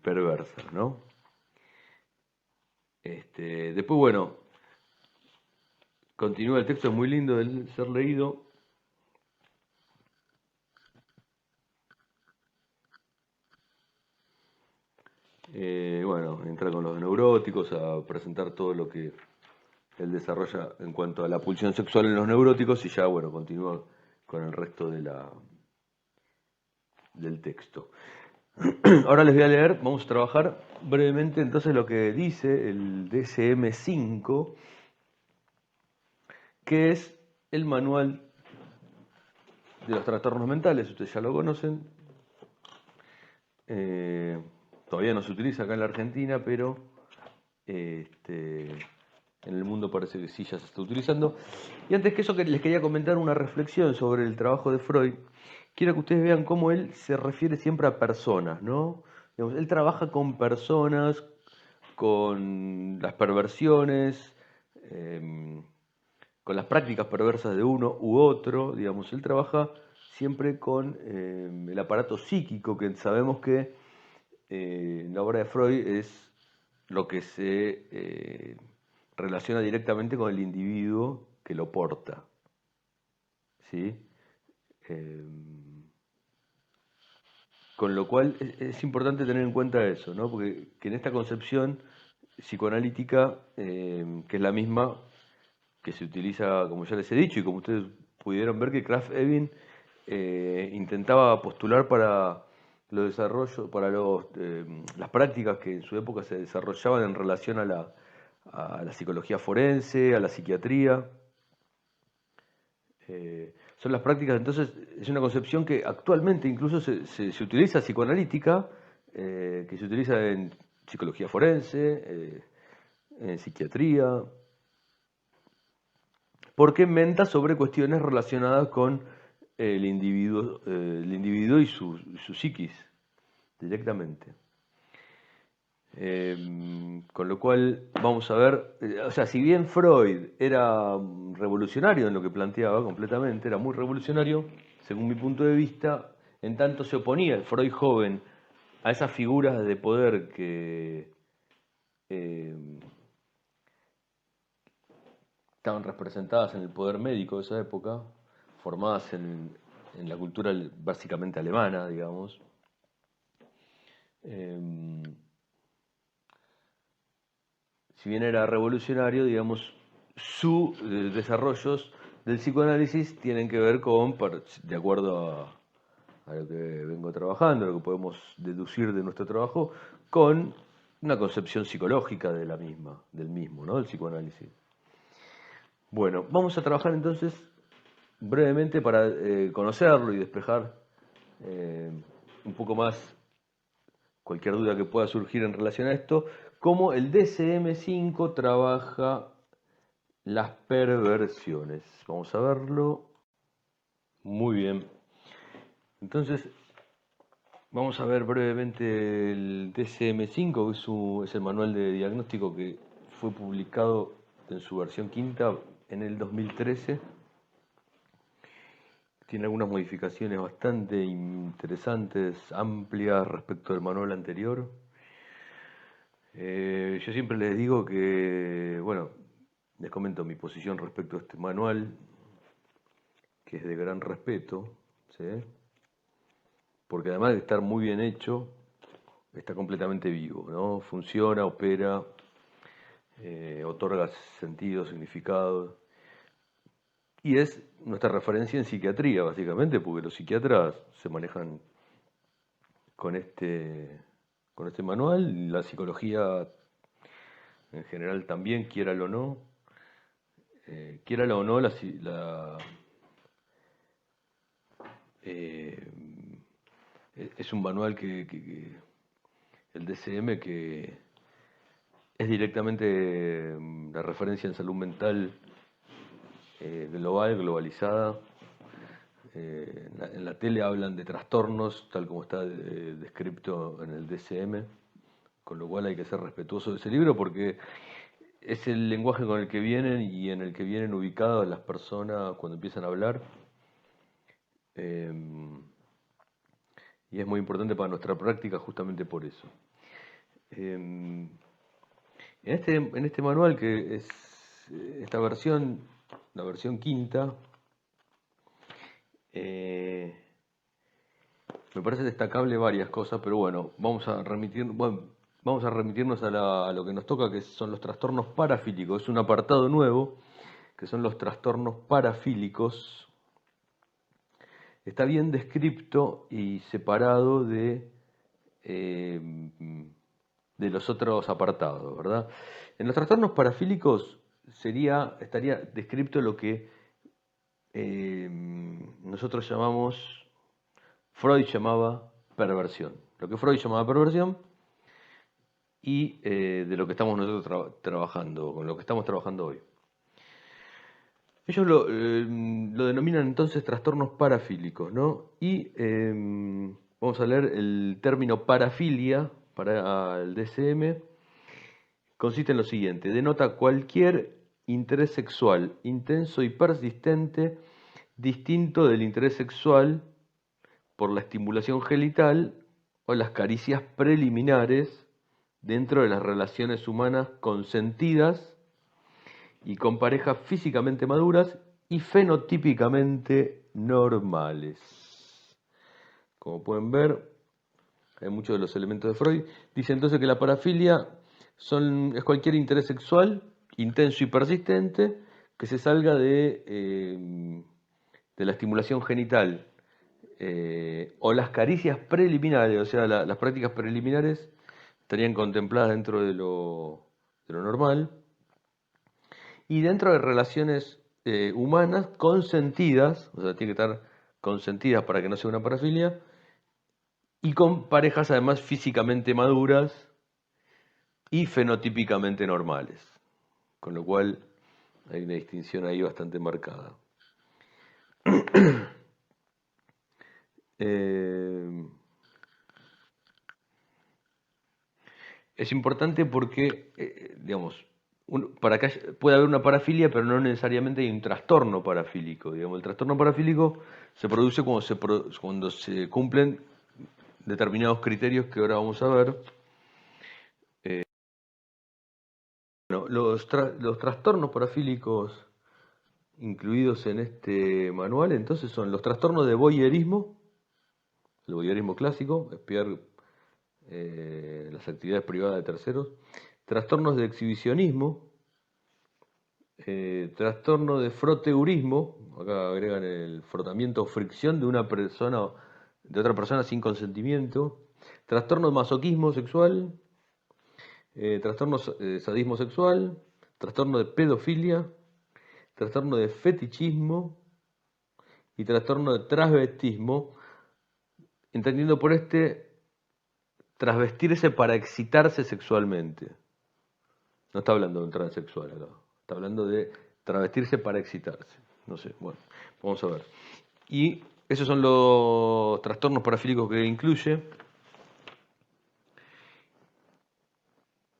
perversa, ¿no? Después, bueno, continúa el texto, es muy lindo de ser leído. Bueno, entra con los neuróticos a presentar todo lo que él desarrolla en cuanto a la pulsión sexual en los neuróticos y ya, bueno, continúa con el resto del texto. Ahora les voy a leer, vamos a trabajar brevemente entonces lo que dice el DSM-5, que es el manual de los trastornos mentales, ustedes ya lo conocen. Todavía no se utiliza acá en la Argentina, pero en el mundo parece que sí ya se está utilizando. Y antes que eso, les quería comentar una reflexión sobre el trabajo de Freud. Quiero que ustedes vean cómo él se refiere siempre a personas, ¿no? Digamos, él trabaja con personas, con las perversiones, con las prácticas perversas de uno u otro, digamos, él trabaja siempre con el aparato psíquico, que sabemos que en la obra de Freud es lo que se relaciona directamente con el individuo que lo porta, ¿sí? Eh, con lo cual es importante tener en cuenta eso, ¿no? Porque que en esta concepción psicoanalítica, que es la misma que se utiliza, como ya les he dicho, y como ustedes pudieron ver que Krafft-Ebing intentaba postular para los desarrollos, para las prácticas que en su época se desarrollaban en relación a la psicología forense, a la psiquiatría. Son las prácticas, entonces, es una concepción que actualmente incluso se utiliza psicoanalítica, que se utiliza en psicología forense, en psiquiatría, porque menta sobre cuestiones relacionadas con el individuo y su psiquis, directamente. Con lo cual, vamos a ver, o sea, si bien Freud era revolucionario en lo que planteaba completamente, era muy revolucionario, según mi punto de vista, en tanto se oponía el Freud joven a esas figuras de poder que eh, estaban representadas en el poder médico de esa época, formadas en la cultura básicamente alemana, digamos. Si bien era revolucionario, digamos, sus desarrollos del psicoanálisis tienen que ver con, de acuerdo a lo que vengo trabajando, lo que podemos deducir de nuestro trabajo, con una concepción psicológica de la misma, del mismo, ¿no? Del psicoanálisis. Bueno, vamos a trabajar entonces brevemente para conocerlo y despejar un poco más cualquier duda que pueda surgir en relación a esto, cómo el DSM-5 trabaja las perversiones. Vamos a verlo. Muy bien. Entonces, vamos a ver brevemente el DSM-5, que es el manual de diagnóstico que fue publicado en su versión quinta en el 2013. Tiene algunas modificaciones bastante interesantes, amplias respecto al manual anterior. Yo siempre les digo que, bueno, les comento mi posición respecto a este manual, que es de gran respeto, ¿sí? Porque además de estar muy bien hecho, está completamente vivo, ¿no? Funciona, opera, otorga sentido, significado. Y es nuestra referencia en psiquiatría, básicamente, porque los psiquiatras se manejan con este manual, la psicología en general también, quiéralo o no. Quiéralo o no, eh, es un manual que el DCM, que es directamente la referencia en salud mental global, globalizada. En la tele hablan de trastornos, tal como está descrito en el DCM, con lo cual hay que ser respetuoso de ese libro porque es el lenguaje con el que vienen y en el que vienen ubicadas las personas cuando empiezan a hablar. Y es muy importante para nuestra práctica justamente por eso. En este manual, que es esta versión, la versión quinta, me parece destacable varias cosas, pero bueno, vamos a remitirnos a lo que nos toca, que son los trastornos parafílicos. Es un apartado nuevo, que son los trastornos parafílicos. Está bien descrito y separado de los otros apartados, ¿verdad? En los trastornos parafílicos estaría descrito lo que nosotros llamamos, Freud llamaba perversión. Lo que Freud llamaba perversión y de lo que estamos nosotros trabajando, con lo que estamos trabajando hoy. Ellos lo denominan entonces trastornos parafílicos, ¿no? Y vamos a leer el término parafilia para el DSM. Consiste en lo siguiente: denota cualquier interés sexual intenso y persistente distinto del interés sexual por la estimulación genital o las caricias preliminares dentro de las relaciones humanas consentidas y con parejas físicamente maduras y fenotípicamente normales. Como pueden ver, hay muchos de los elementos de Freud. Dice entonces que la parafilia es cualquier interés sexual intenso y persistente que se salga de la estimulación genital o las caricias preliminares, o sea, las prácticas preliminares estarían contempladas dentro de lo normal. Y dentro de relaciones humanas consentidas, o sea, tiene que estar consentidas para que no sea una parafilia, y con parejas además físicamente maduras y fenotípicamente normales. Con lo cual hay una distinción ahí bastante marcada. Es importante porque, digamos, para que puede haber una parafilia, pero no necesariamente hay un trastorno parafílico. Digamos, el trastorno parafílico se produce cuando se cumplen determinados criterios que ahora vamos a ver. Bueno, los trastornos parafílicos incluidos en este manual, entonces, son los trastornos de voyeurismo, el voyeurismo clásico, espiar las actividades privadas de terceros, trastornos de exhibicionismo, trastorno de froteurismo, acá agregan el frotamiento o fricción de una persona, de otra persona sin consentimiento, trastorno de masoquismo sexual, trastorno de sadismo sexual, trastorno de pedofilia, trastorno de fetichismo y trastorno de transvestismo, entendiendo por transvestirse para excitarse sexualmente. No está hablando de un transexual acá, está hablando de travestirse para excitarse. No sé, bueno, vamos a ver. Y esos son los trastornos parafílicos que incluye.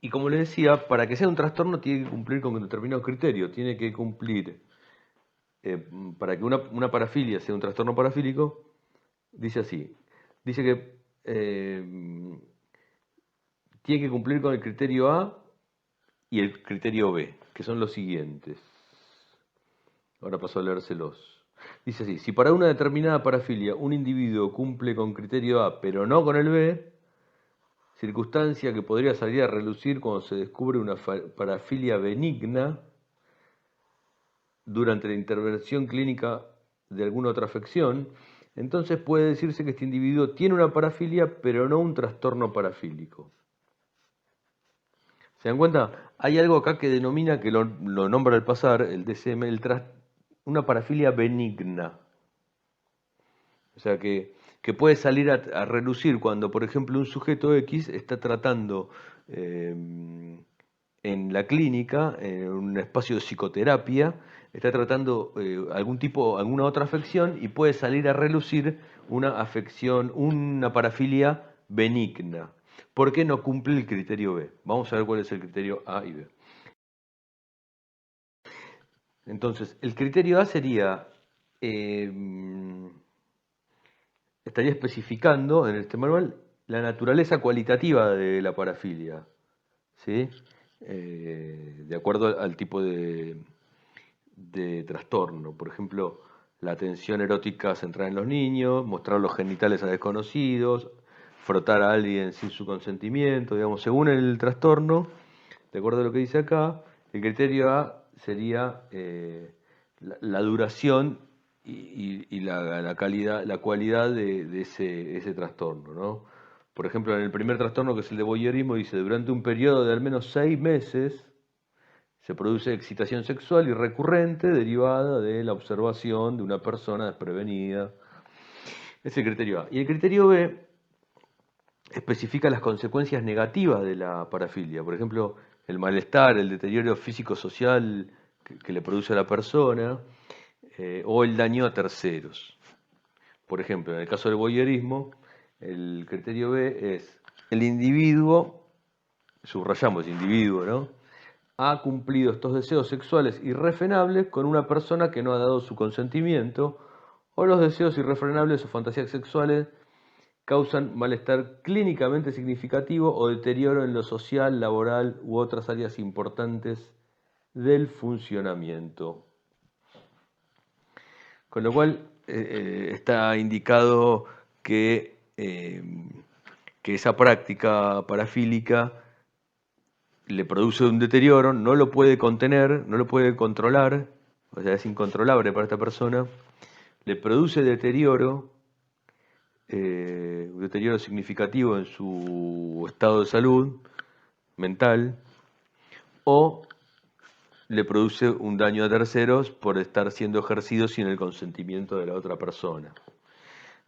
Y como les decía, para que sea un trastorno tiene que cumplir con un determinado criterio. Tiene que cumplir, para que una parafilia sea un trastorno parafílico, dice así. Dice que tiene que cumplir con el criterio A y el criterio B, que son los siguientes. Ahora paso a leérselos. Dice así: si para una determinada parafilia un individuo cumple con criterio A pero no con el B, circunstancia que podría salir a relucir cuando se descubre una parafilia benigna durante la intervención clínica de alguna otra afección, entonces puede decirse que este individuo tiene una parafilia pero no un trastorno parafílico. ¿Se dan cuenta? Hay algo acá que denomina, que lo nombra al pasar, el DSM, una parafilia benigna. O sea, que puede salir a relucir cuando, por ejemplo, un sujeto X está tratando en la clínica, en un espacio de psicoterapia, está tratando alguna otra afección y puede salir a relucir una afección, una parafilia benigna. ¿Por qué no cumple el criterio B? Vamos a ver cuál es el criterio A y B. Entonces, el criterio A sería, estaría especificando en este manual la naturaleza cualitativa de la parafilia, ¿sí? De acuerdo al tipo de trastorno. Por ejemplo, la atención erótica centrada en los niños, mostrar los genitales a desconocidos, frotar a alguien sin su consentimiento, digamos, según el trastorno, de acuerdo a lo que dice acá, el criterio A sería la duración y la calidad, la cualidad de ese trastorno, ¿no? Por ejemplo, en el primer trastorno, que es el de voyeurismo, dice: durante un periodo de al menos 6 meses Se produce excitación sexual y recurrente derivada de la observación de una persona desprevenida. Es el criterio A. Y el criterio B especifica las consecuencias negativas de la parafilia. Por ejemplo, el malestar, el deterioro físico-social que le produce a la persona, o el daño a terceros. Por ejemplo, en el caso del voyeurismo, el criterio B es el individuo, subrayamos individuo, ¿no?, ha cumplido estos deseos sexuales irrefrenables con una persona que no ha dado su consentimiento, o los deseos irrefrenables o fantasías sexuales causan malestar clínicamente significativo o deterioro en lo social, laboral u otras áreas importantes del funcionamiento. Con lo cual está indicado que esa práctica parafílica le produce un deterioro, no lo puede contener, no lo puede controlar, o sea, es incontrolable para esta persona, le produce deterioro, un deterioro significativo en su estado de salud mental, o le produce un daño a terceros por estar siendo ejercido sin el consentimiento de la otra persona.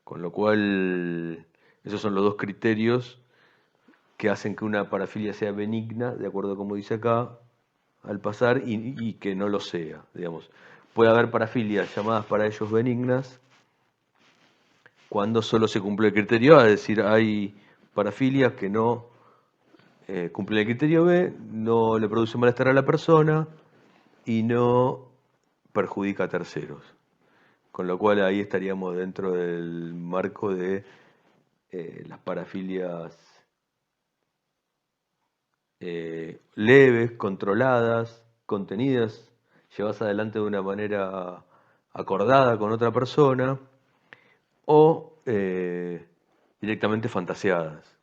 Con lo cual, esos son los dos criterios que hacen que una parafilia sea benigna, de acuerdo a como dice acá, al pasar, y que no lo sea, digamos. Puede haber parafilias llamadas para ellos benignas cuando solo se cumple el criterio A, es decir, hay parafilias que no cumplen el criterio B, no le produce malestar a la persona y no perjudica a terceros. Con lo cual ahí estaríamos dentro del marco de las parafilias leves, controladas, contenidas, llevadas adelante de una manera acordada con otra persona, o directamente fantaseadas,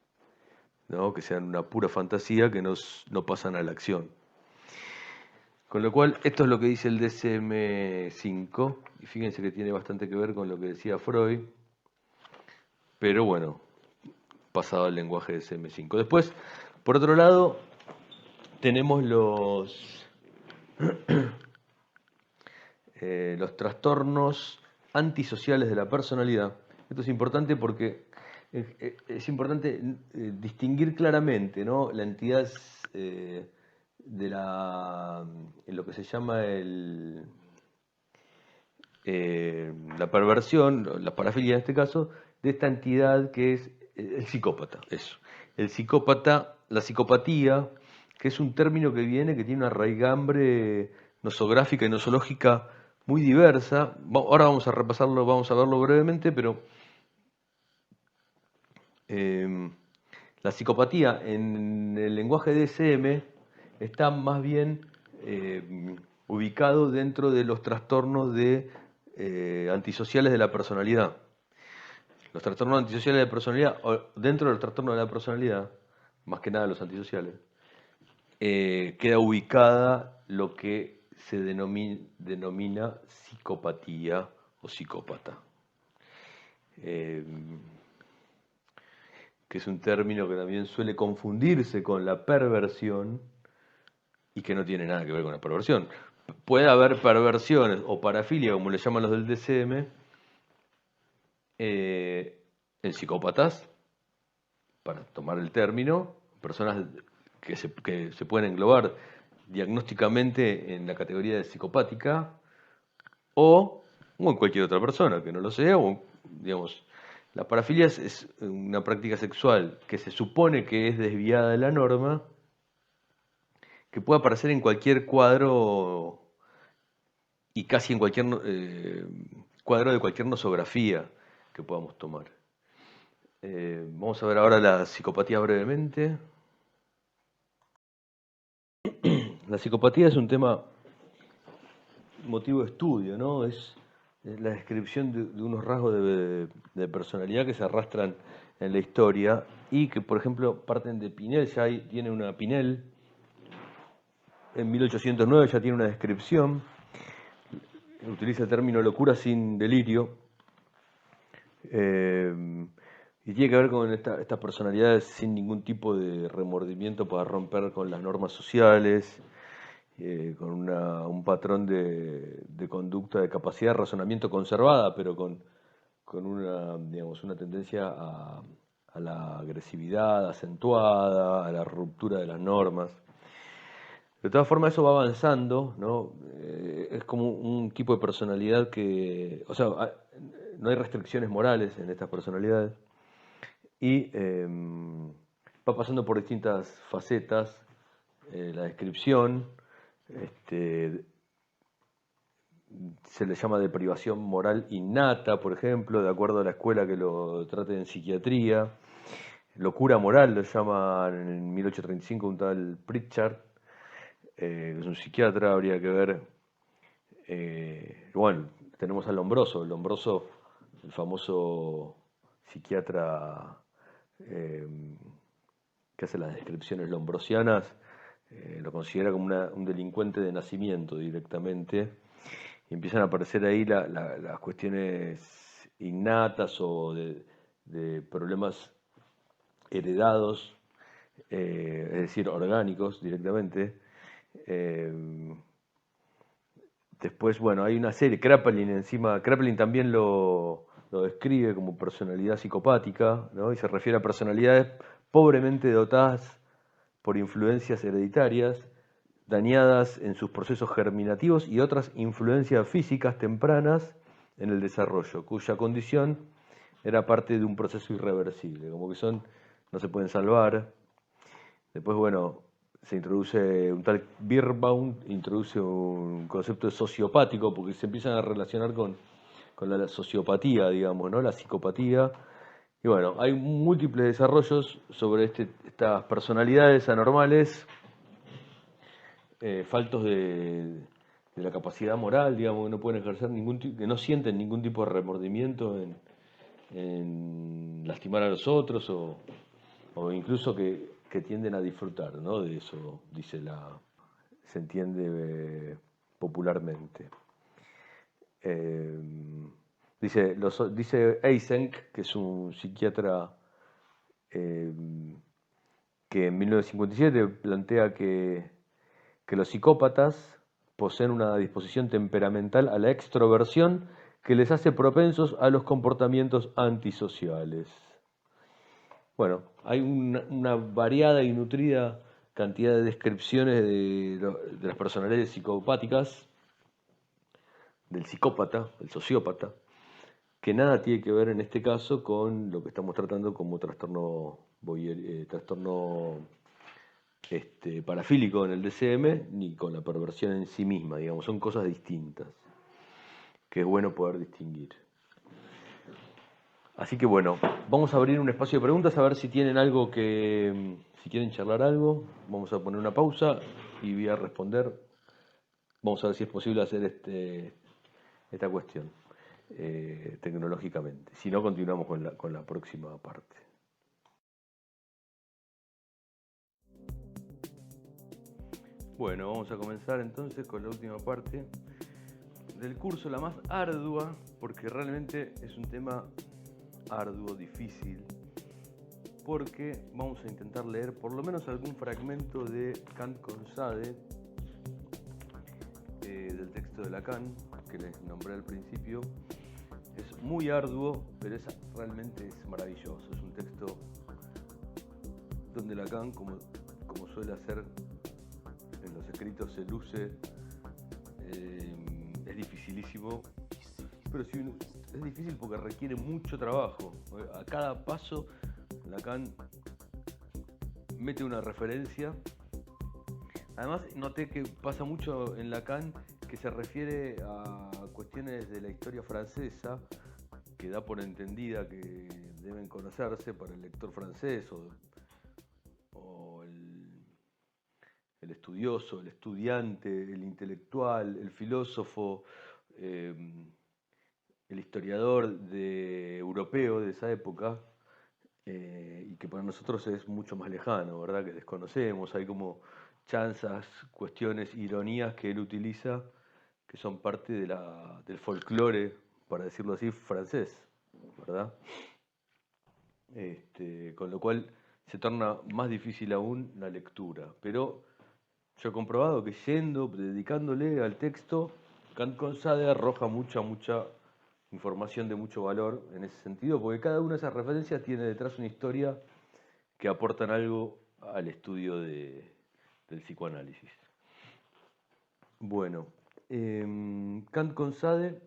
¿no?, que sean una pura fantasía que no pasan a la acción. Con lo cual, esto es lo que dice el DSM-5, y fíjense que tiene bastante que ver con lo que decía Freud, pero bueno, pasado al lenguaje DSM-5. Después, por otro lado, tenemos los trastornos antisociales de la personalidad. Esto es importante porque es importante distinguir claramente, ¿no?, la entidad de en lo que se llama la perversión, la parafilia en este caso, de esta entidad que es el psicópata. Eso. El psicópata, la psicopatía, que es un término que tiene una raigambre nosográfica y nosológica muy diversa. Ahora vamos a repasarlo, vamos a verlo brevemente, pero la psicopatía en el lenguaje DSM está más bien ubicado dentro de los trastornos antisociales de la personalidad. Los trastornos antisociales de la personalidad, o dentro de los trastornos de la personalidad, más que nada los antisociales, queda ubicada lo que se denomina psicopatía o psicópata. Que es un término que también suele confundirse con la perversión y que no tiene nada que ver con la perversión. Puede haber perversiones o parafilia, como le llaman los del DSM, en psicópatas, para tomar el término, personas que se pueden englobar diagnósticamente en la categoría de psicopática, o en cualquier otra persona que no lo sea, o digamos, la parafilia es una práctica sexual que se supone que es desviada de la norma, que puede aparecer en cualquier cuadro y casi en cualquier cuadro de cualquier nosografía que podamos tomar. Vamos a ver ahora la psicopatía brevemente. La psicopatía es un tema motivo de estudio, ¿no? Es la descripción de unos rasgos de personalidad que se arrastran en la historia y que, por ejemplo, parten de Pinel. Tiene una Pinel, en 1809 ya tiene una descripción, utiliza el término locura sin delirio, y tiene que ver con estas personalidades sin ningún tipo de remordimiento para romper con las normas sociales con un patrón de conducta, de capacidad de razonamiento conservada, pero con una, digamos, una tendencia a la agresividad acentuada, a la ruptura de las normas. De todas formas, eso va avanzando, ¿no? Es como un tipo de personalidad que, o sea, no hay restricciones morales en estas personalidades y va pasando por distintas facetas. La descripción, este, se le llama deprivación moral innata, por ejemplo, de acuerdo a la escuela que lo trate en psiquiatría. Locura moral lo llama en 1835 un tal Pritchard, que es un psiquiatra, habría que ver. Bueno, tenemos al Lombroso, el famoso psiquiatra eh, que hace las descripciones lombrosianas, lo considera como un delincuente de nacimiento directamente. Y empiezan a aparecer ahí las cuestiones innatas o de problemas heredados, es decir, orgánicos directamente. Eh, Después, bueno, hay una serie, Kraepelin encima, Kraepelin también lo describe como personalidad psicopática, ¿no? Y se refiere a personalidades pobremente dotadas por influencias hereditarias, dañadas en sus procesos germinativos y otras influencias físicas tempranas en el desarrollo, cuya condición era parte de un proceso irreversible, como que no se pueden salvar. Después, bueno, se introduce un tal Birbaum, introduce un concepto de sociopático, porque se empiezan a relacionar con la sociopatía, digamos, ¿no? La psicopatía. Y bueno, hay múltiples desarrollos sobre estas personalidades anormales, faltos de la capacidad moral, digamos, que no pueden ejercer que no sienten ningún tipo de remordimiento en lastimar a los otros o incluso que tienden a disfrutar, ¿no? De eso, se entiende popularmente. Eh, dice Eysenck, que es un psiquiatra eh, que en 1957 plantea que los psicópatas poseen una disposición temperamental a la extroversión que les hace propensos a los comportamientos antisociales. Bueno, hay una variada y nutrida cantidad de descripciones de las personalidades psicopáticas, del psicópata, del sociópata, que nada tiene que ver en este caso con lo que estamos tratando como trastorno parafílico en el DCM, ni con la perversión en sí misma, digamos, son cosas distintas, que es bueno poder distinguir. Así que bueno, vamos a abrir un espacio de preguntas a ver si tienen algo si quieren charlar algo, vamos a poner una pausa y voy a responder. Vamos a ver si es posible hacer esta cuestión tecnológicamente. Si no, continuamos con la próxima parte. Bueno, vamos a comenzar entonces con la última parte del curso, la más ardua, porque realmente es un tema arduo, difícil, porque vamos a intentar leer por lo menos algún fragmento de Kant con Sade, del texto de Lacan, que les nombré al principio. Es muy arduo, pero realmente es maravilloso. Es un texto donde Lacan, como suele hacer en los escritos, se luce. Es dificilísimo, pero sí, es difícil porque requiere mucho trabajo. A cada paso Lacan mete una referencia. Además, noté que pasa mucho en Lacan que se refiere a cuestiones de la historia francesa que da por entendida que deben conocerse para el lector francés o el estudioso, el estudiante, el intelectual, el filósofo, el historiador europeo de esa época, y que para nosotros es mucho más lejano, ¿verdad? Que desconocemos, hay como chanzas, cuestiones, ironías que él utiliza que son parte del folclore, para decirlo así, francés, ¿verdad? Con lo cual se torna más difícil aún la lectura, pero yo he comprobado que dedicándole al texto, Kant con Sade arroja mucha información de mucho valor en ese sentido, porque cada una de esas referencias tiene detrás una historia que aportan algo al estudio del psicoanálisis. Bueno, Kant con Sade,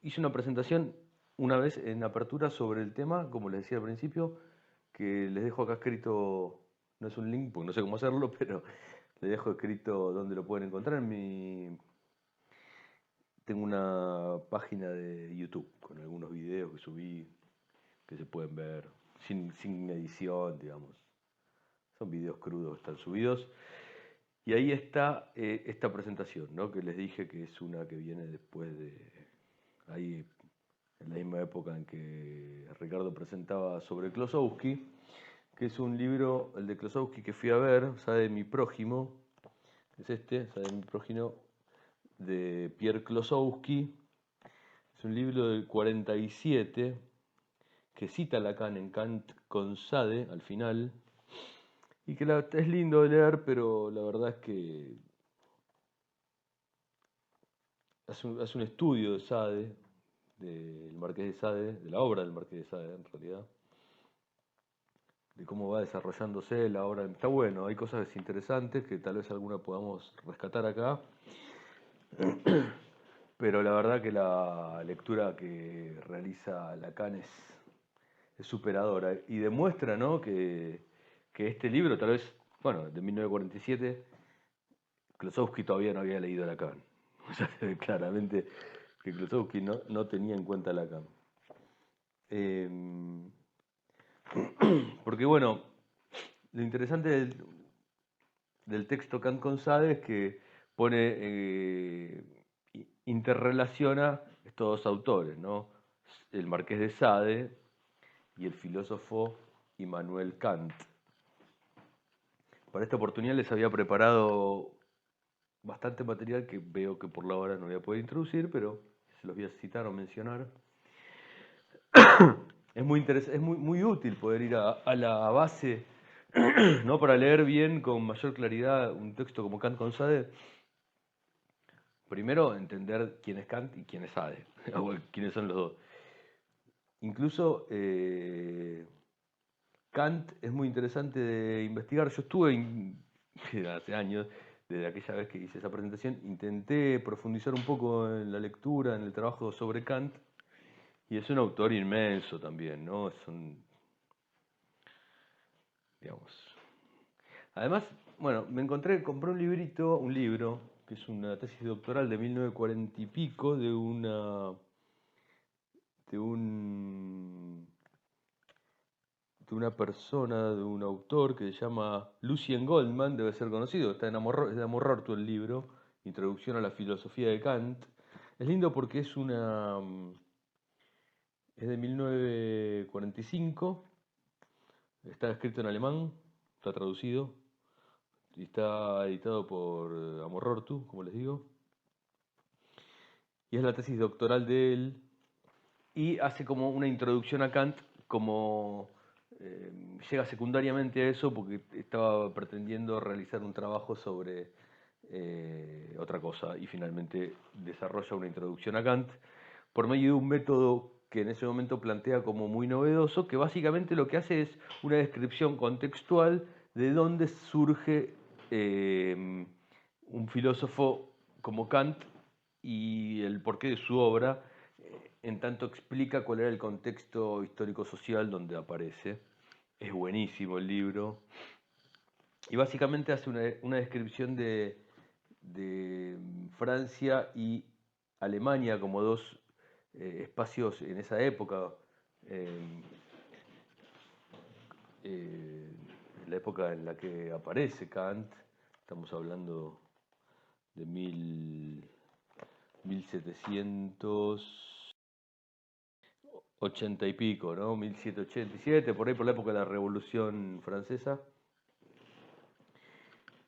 hice una presentación una vez en apertura sobre el tema, como les decía al principio, que les dejo acá escrito, no es un link porque no sé cómo hacerlo, pero les dejo escrito donde lo pueden encontrar. Tengo una página de YouTube con algunos videos que subí que se pueden ver sin edición, digamos. Son videos crudos, están subidos. Y ahí está esta presentación, ¿no? Que les dije que es una que viene después de, ahí en la misma época en que Ricardo presentaba sobre Klosowski, que es un libro, el de Klosowski, que fui a ver, Sade mi prójimo, es Sade mi prójimo, de Pierre Klosowski. Es un libro del 47 que cita a Lacan en Kant con Sade al final, y que es lindo de leer, pero la verdad es que hace un estudio de Sade, del Marqués de Sade, de la obra del Marqués de Sade en realidad, de cómo va desarrollándose la obra. Está bueno, hay cosas interesantes que tal vez alguna podamos rescatar acá, pero la verdad que la lectura que realiza Lacan es superadora y demuestra, ¿no?, que este libro, tal vez, bueno, de 1947, Klosowski todavía no había leído Lacan. O sea, se ve claramente que Klosowski no tenía en cuenta Lacan. Porque bueno, lo interesante del texto Kant con Sade es que interrelaciona estos dos autores, ¿no? El Marqués de Sade y el filósofo Immanuel Kant. Para esta oportunidad les había preparado bastante material que veo que por la hora no voy a poder introducir, pero se los voy a citar o mencionar. Es muy útil poder ir a la base, ¿no?, para leer bien con mayor claridad un texto como Kant con Sade. Primero, entender quién es Kant y quién es Sade, o quiénes son los dos. Incluso Kant es muy interesante de investigar. Yo estuve hace años, desde aquella vez que hice esa presentación, intenté profundizar un poco en la lectura, en el trabajo sobre Kant, y es un autor inmenso también, ¿no? Digamos. Además, bueno, compré un libro, que es una tesis doctoral de 1940 y pico, de un de un autor que se llama Lucien Goldman, debe ser conocido, es de Amor el libro, Introducción a la filosofía de Kant. Es lindo porque es de 1945, está escrito en alemán, está traducido y está editado por Amorortu, como les digo. Y es la tesis doctoral de él y hace como una introducción a Kant, como llega secundariamente a eso porque estaba pretendiendo realizar un trabajo sobre otra cosa y finalmente desarrolla una introducción a Kant por medio de un método que en ese momento plantea como muy novedoso, que básicamente lo que hace es una descripción contextual de dónde surge un filósofo como Kant y el porqué de su obra, en tanto explica cuál era el contexto histórico-social donde aparece. Es buenísimo el libro. Y básicamente hace una descripción de Francia y Alemania como dos espacios en esa época. La época en la que aparece Kant, estamos hablando de 1780 y pico, ¿no? 1787, por ahí por la época de la Revolución Francesa.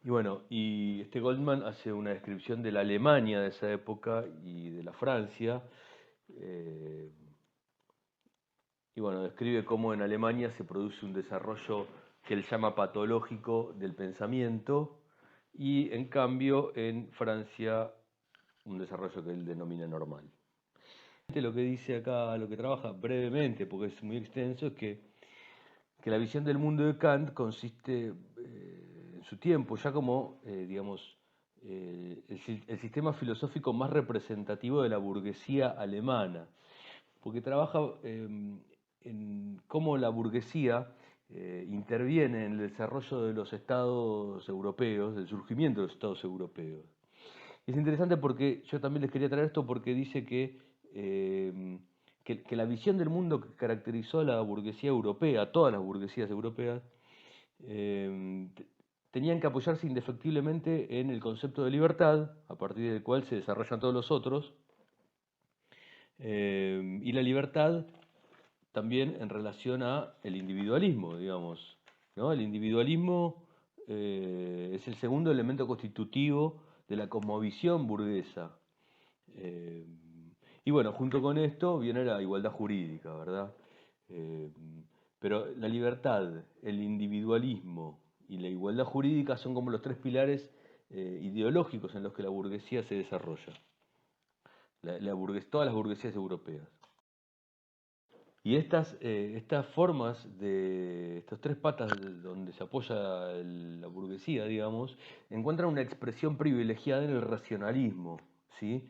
Y bueno, y este Goldman hace una descripción de la Alemania de esa época y de la Francia. Y bueno, describe cómo en Alemania se produce un desarrollo que él llama patológico del pensamiento, y en cambio en Francia un desarrollo que él denomina normal. Lo que dice acá, lo que trabaja brevemente, porque es muy extenso, es que la visión del mundo de Kant consiste en su tiempo ya como, digamos, el sistema filosófico más representativo de la burguesía alemana, porque trabaja en cómo la burguesía interviene en el desarrollo de los estados europeos, del surgimiento de los estados europeos. Es interesante porque yo también les quería traer esto porque dice que la visión del mundo que caracterizó a la burguesía europea, todas las burguesías europeas, eh, tenían que apoyarse indefectiblemente en el concepto de libertad, a partir del cual se desarrollan todos los otros, y la libertad también en relación a el individualismo, digamos, ¿no? El individualismo es el segundo elemento constitutivo de la cosmovisión burguesa. Eh, y bueno, junto con esto viene la igualdad jurídica, ¿verdad? Eh, pero la libertad, el individualismo y la igualdad jurídica son como los tres pilares ideológicos en los que la burguesía se desarrolla. Todas las burguesías europeas. Y estas formas estas tres patas donde se apoya la burguesía, digamos, encuentran una expresión privilegiada en el racionalismo, ¿sí?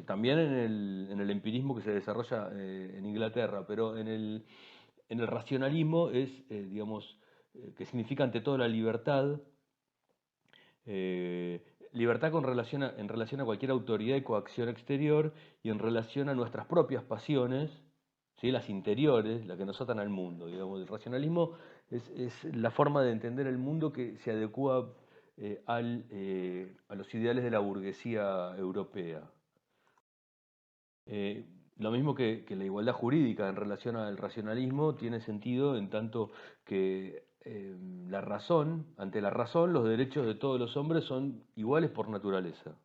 También en el empirismo que se desarrolla en Inglaterra, pero en el racionalismo es, digamos, que significa ante todo la libertad, eh, libertad en relación a cualquier autoridad y coacción exterior y en relación a nuestras propias pasiones, ¿sí? Las interiores, las que nos atan al mundo. Digamos. El racionalismo es la forma de entender el mundo que se adecua a los ideales de la burguesía europea. Eh, lo mismo que la igualdad jurídica en relación al racionalismo tiene sentido en tanto que ante la razón, los derechos de todos los hombres son iguales por naturaleza.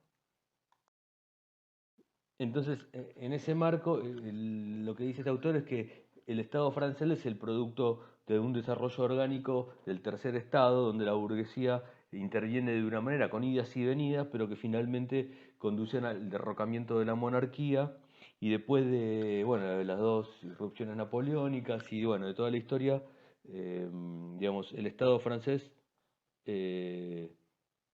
Entonces, en ese marco, lo que dice este autor es que el Estado francés es el producto de un desarrollo orgánico del tercer Estado, donde la burguesía interviene de una manera con idas y venidas, pero que finalmente conducen al derrocamiento de la monarquía y después de, bueno, de las dos irrupciones napoleónicas y bueno, de toda la historia, digamos, el Estado francés eh,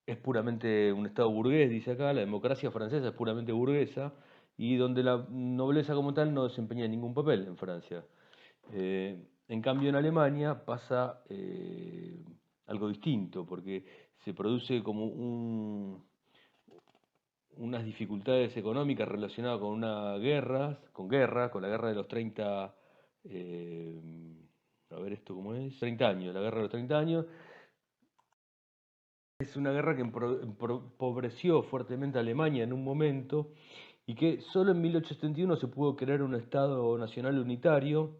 es puramente un Estado burgués, dice acá, la democracia francesa es puramente burguesa y donde la nobleza como tal no desempeña ningún papel en Francia. En cambio en Alemania pasa algo distinto, porque se produce como unas dificultades económicas relacionadas con con la guerra de los 30, a ver esto cómo es, 30 años, la guerra de los 30 años. Es una guerra que empobreció fuertemente a Alemania en un momento y que solo en 1871 se pudo crear un Estado nacional unitario,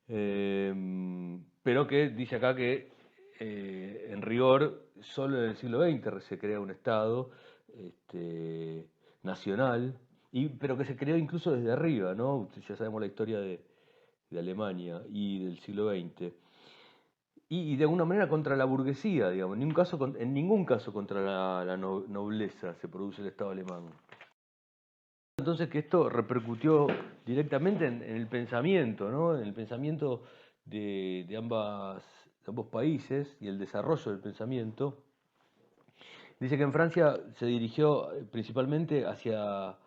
pero que dice acá que en rigor solo en el siglo XX se crea un Estado nacional, pero que se creó incluso desde arriba, ¿no? Ya sabemos la historia de Alemania y del siglo XX. Y de alguna manera contra la burguesía, digamos, en ningún caso contra la nobleza se produce el Estado alemán. Entonces que esto repercutió directamente en el pensamiento, ¿no? En el pensamiento de ambos países y el desarrollo del pensamiento. Dice que en Francia se dirigió principalmente hacia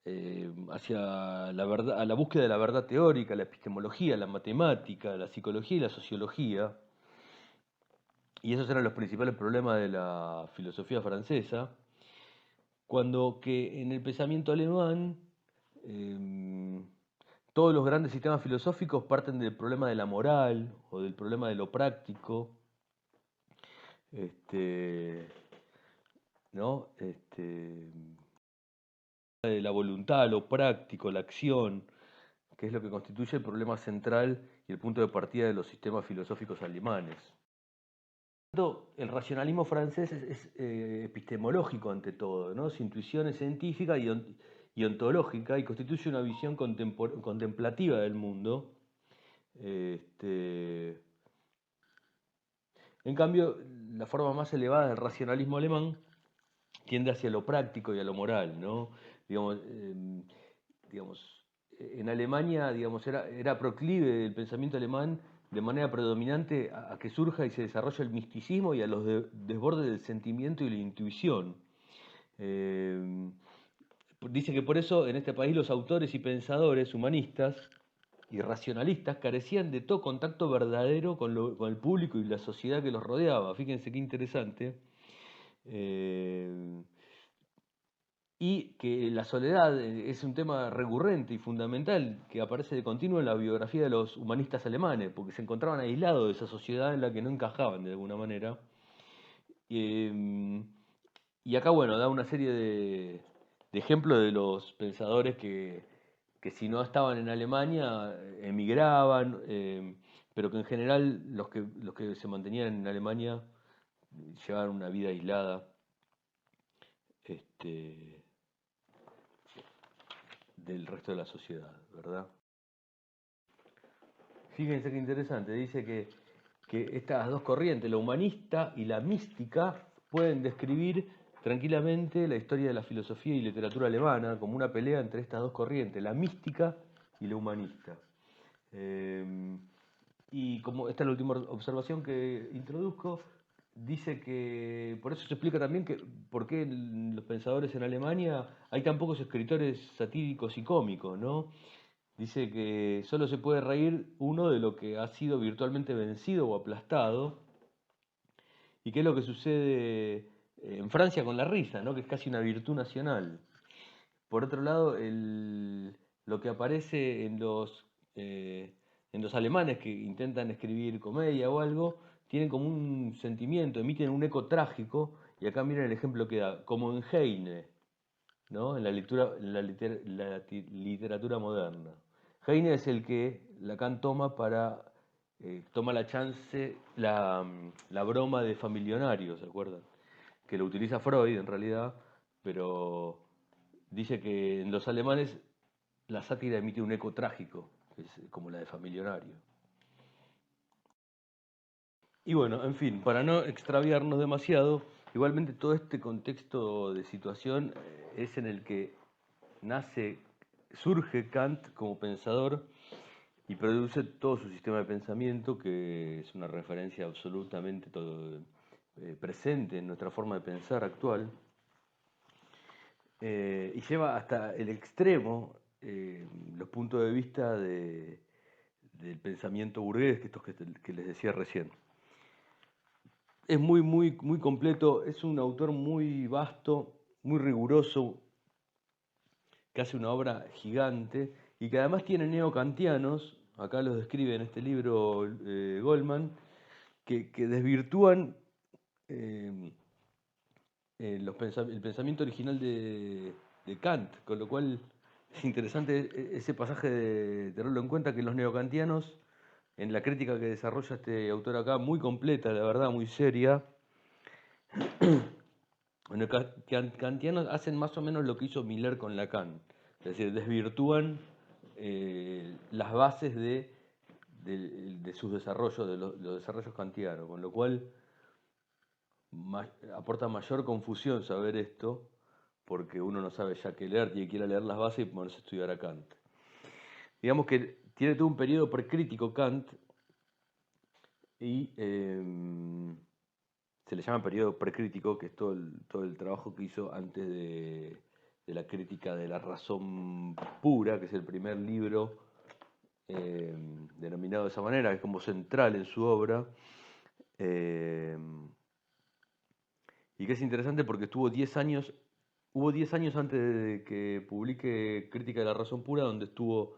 la verdad, a la búsqueda de la verdad teórica, la epistemología, la matemática, la psicología y la sociología. Y esos eran los principales problemas de la filosofía francesa, cuando que en el pensamiento alemán todos los grandes sistemas filosóficos parten del problema de la moral o del problema de lo práctico, ¿no? De la voluntad, lo práctico, la acción, que es lo que constituye el problema central y el punto de partida de los sistemas filosóficos alemanes. El racionalismo francés es epistemológico ante todo, ¿no? Su intuición es científica y ontológica y constituye una visión contemplativa del mundo, En cambio, la forma más elevada del racionalismo alemán tiende hacia lo práctico y a lo moral, ¿no? Digamos, digamos, en Alemania, digamos, era proclive el pensamiento alemán de manera predominante a que surja y se desarrolle el misticismo y a los desbordes del sentimiento y la intuición. Eh, Dice que por eso en este país los autores y pensadores humanistas y racionalistas carecían de todo contacto verdadero con el público y la sociedad que los rodeaba. Fíjense qué interesante. Eh, y que la soledad es un tema recurrente y fundamental que aparece de continuo en la biografía de los humanistas alemanes, porque se encontraban aislados de esa sociedad en la que no encajaban de alguna manera. Eh, y acá, bueno, da una serie de ejemplos de los pensadores que si no estaban en Alemania emigraban, pero que en general los que se mantenían en Alemania llevaban una vida aislada. Este, del resto de la sociedad, ¿verdad? Fíjense qué interesante, dice que estas dos corrientes, la humanista y la mística, pueden describir tranquilamente la historia de la filosofía y literatura alemana como una pelea entre estas dos corrientes, la mística y la humanista. Y como esta es la última observación que introduzco, dice que, por eso se explica también que por qué los pensadores en Alemania hay tan pocos escritores satíricos y cómicos, ¿no? Dice que solo se puede reír uno de lo que ha sido virtualmente vencido o aplastado, y qué es lo que sucede en Francia con la risa, ¿no? Que es casi una virtud nacional. Por otro lado, lo que aparece en los alemanes que intentan escribir comedia o algo, tienen como un sentimiento, emiten un eco trágico, y acá miren el ejemplo que da, como en Heine, ¿no? En literatura moderna. Heine es el que Lacan toma toma la chance, la broma de familionario, ¿se acuerdan? Que lo utiliza Freud en realidad, pero dice que en los alemanes la sátira emite un eco trágico, que es como la de familionario. Y bueno, en fin, para no extraviarnos demasiado, igualmente todo este contexto de situación es en el que surge Kant como pensador y produce todo su sistema de pensamiento, que es una referencia absolutamente presente en nuestra forma de pensar actual, y lleva hasta el extremo los puntos de vista del pensamiento burgués, que les decía recién. Es muy completo, es un autor muy vasto, muy riguroso, que hace una obra gigante y que además tiene neocantianos, acá los describe en este libro Goldman, que desvirtúan eh, el pensamiento original de Kant, con lo cual es interesante ese pasaje de tenerlo en cuenta, que los neocantianos, en la crítica que desarrolla este autor acá, muy completa, la verdad, muy seria, los kantianos hacen más o menos lo que hizo Miller con Lacan, es decir, desvirtúan las bases de sus desarrollos, de los desarrollos kantianos, con lo cual aporta mayor confusión saber esto, porque uno no sabe ya qué leer, tiene que ir a leer las bases y ponerse a estudiar a Kant. Digamos que tiene todo un periodo precrítico Kant, y se le llama periodo precrítico, que es todo el trabajo que hizo antes de la crítica de la razón pura, que es el primer libro denominado de esa manera, que es como central en su obra. Eh, y que es interesante porque hubo 10 años antes de que publique Crítica de la Razón Pura, donde estuvo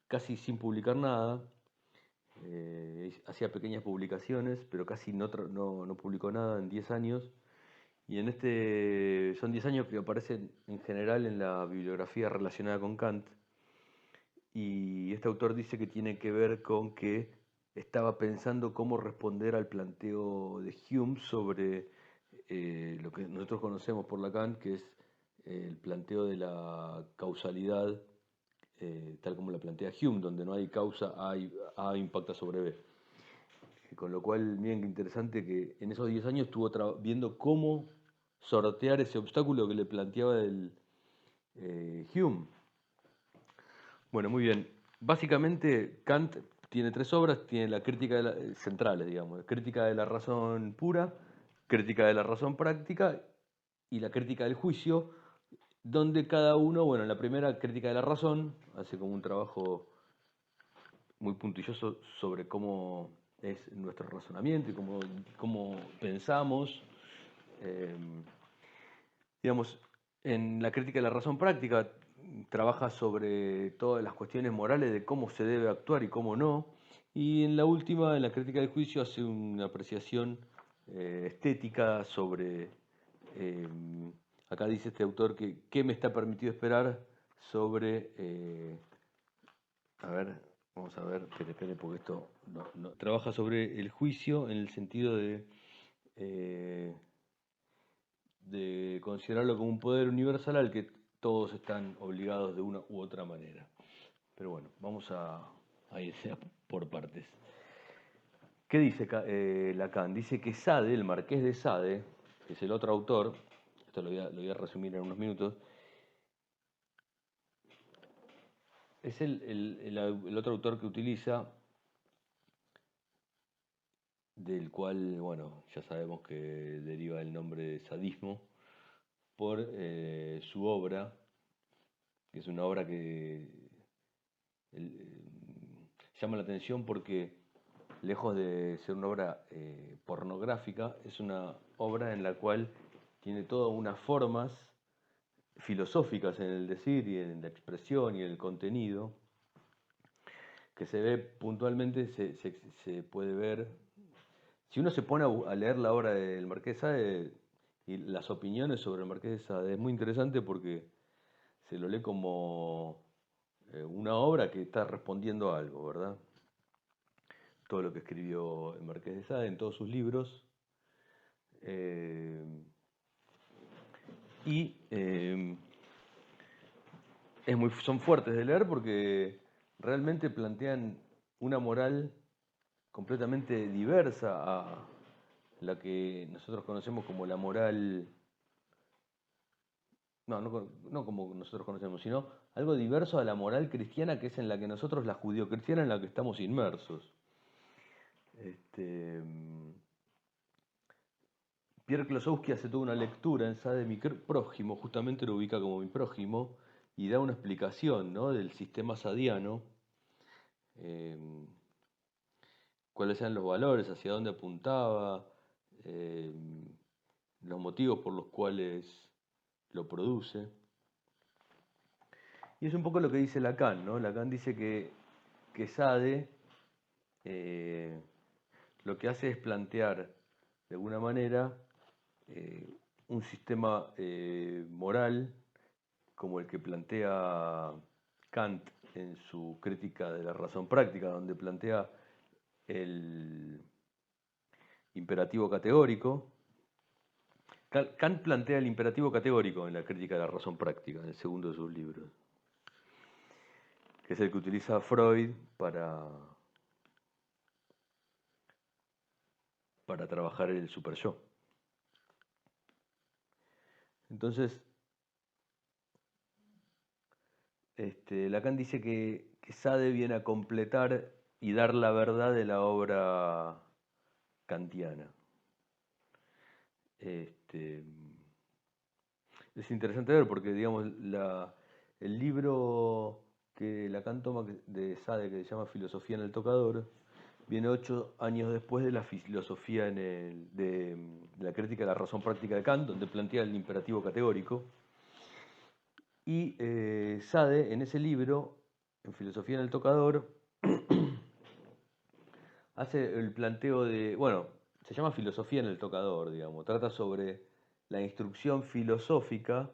casi sin publicar nada. Hacía pequeñas publicaciones, pero casi no publicó nada en 10 años. Y son 10 años que aparecen en general en la bibliografía relacionada con Kant. Y este autor dice que tiene que ver con que estaba pensando cómo responder al planteo de Hume sobre lo que nosotros conocemos por Lacan, que es el planteo de la causalidad, tal como la plantea Hume, donde no hay causa, A impacta sobre B. con lo cual, miren qué interesante que en esos 10 años estuvo viendo cómo sortear ese obstáculo que le planteaba el Hume. Bueno, muy bien. Básicamente, Kant tiene tres obras, tiene la crítica centrales, digamos, crítica de la razón pura, crítica de la razón práctica y la crítica del juicio, donde cada uno, bueno, en la primera crítica de la razón, hace como un trabajo muy puntilloso sobre cómo es nuestro razonamiento y cómo pensamos. Eh, digamos, en la crítica de la razón práctica trabaja sobre todas las cuestiones morales de cómo se debe actuar y cómo no. Y en la última, en la crítica del juicio, hace una apreciación estética sobre, eh, acá dice este autor, que qué me está permitido esperar sobre, a ver, vamos a ver, espere, porque esto no. Trabaja sobre el juicio en el sentido eh, de considerarlo como un poder universal al que todos están obligados de una u otra manera. Pero bueno, vamos a ir por partes. ¿Qué dice Lacan? Dice que Sade, el marqués de Sade, que es el otro autor, esto lo voy a resumir en unos minutos, es el otro autor que utiliza, del cual, bueno, ya sabemos que deriva el nombre de sadismo, por su obra, que es una obra que llama la atención porque, lejos de ser una obra pornográfica, es una obra en la cual tiene todas unas formas filosóficas en el decir y en la expresión y en el contenido, que se ve puntualmente, se puede ver. Si uno se pone a leer la obra del Marqués de Sade y las opiniones sobre el Marqués de Sade, es muy interesante porque se lo lee como una obra que está respondiendo a algo, ¿verdad? Todo lo que escribió el Marqués de Sade en todos sus libros. Eh, y son fuertes de leer porque realmente plantean una moral completamente diversa a la que nosotros conocemos como la moral, no como nosotros conocemos, sino algo diverso a la moral cristiana, que es en la que nosotros, la judio-cristiana, en la que estamos inmersos. Pierre Klosowski hace toda una lectura en Sade de mi prójimo, justamente lo ubica como mi prójimo, y da una explicación, ¿no?, del sistema sadiano, eh, cuáles eran los valores, hacia dónde apuntaba, eh, los motivos por los cuales lo produce. Y es un poco lo que dice Lacan, ¿no? Lacan dice que Sade lo que hace es plantear de alguna manera un sistema moral como el que plantea Kant en su crítica de la razón práctica, donde plantea el imperativo categórico. Kant plantea el imperativo categórico en la crítica de la razón práctica, en el segundo de sus libros, que es el que utiliza Freud para trabajar el superyo. Entonces, Lacan dice que Sade viene a completar y dar la verdad de la obra kantiana. Es interesante ver porque, digamos, el libro que Lacan toma de Sade, que se llama Filosofía en el tocador, viene 8 años después de la filosofía de la crítica de la razón práctica de Kant, donde plantea el imperativo categórico. Y Sade, en ese libro, en Filosofía en el tocador, hace el planteo de, bueno, se llama Filosofía en el tocador, digamos, trata sobre la instrucción filosófica.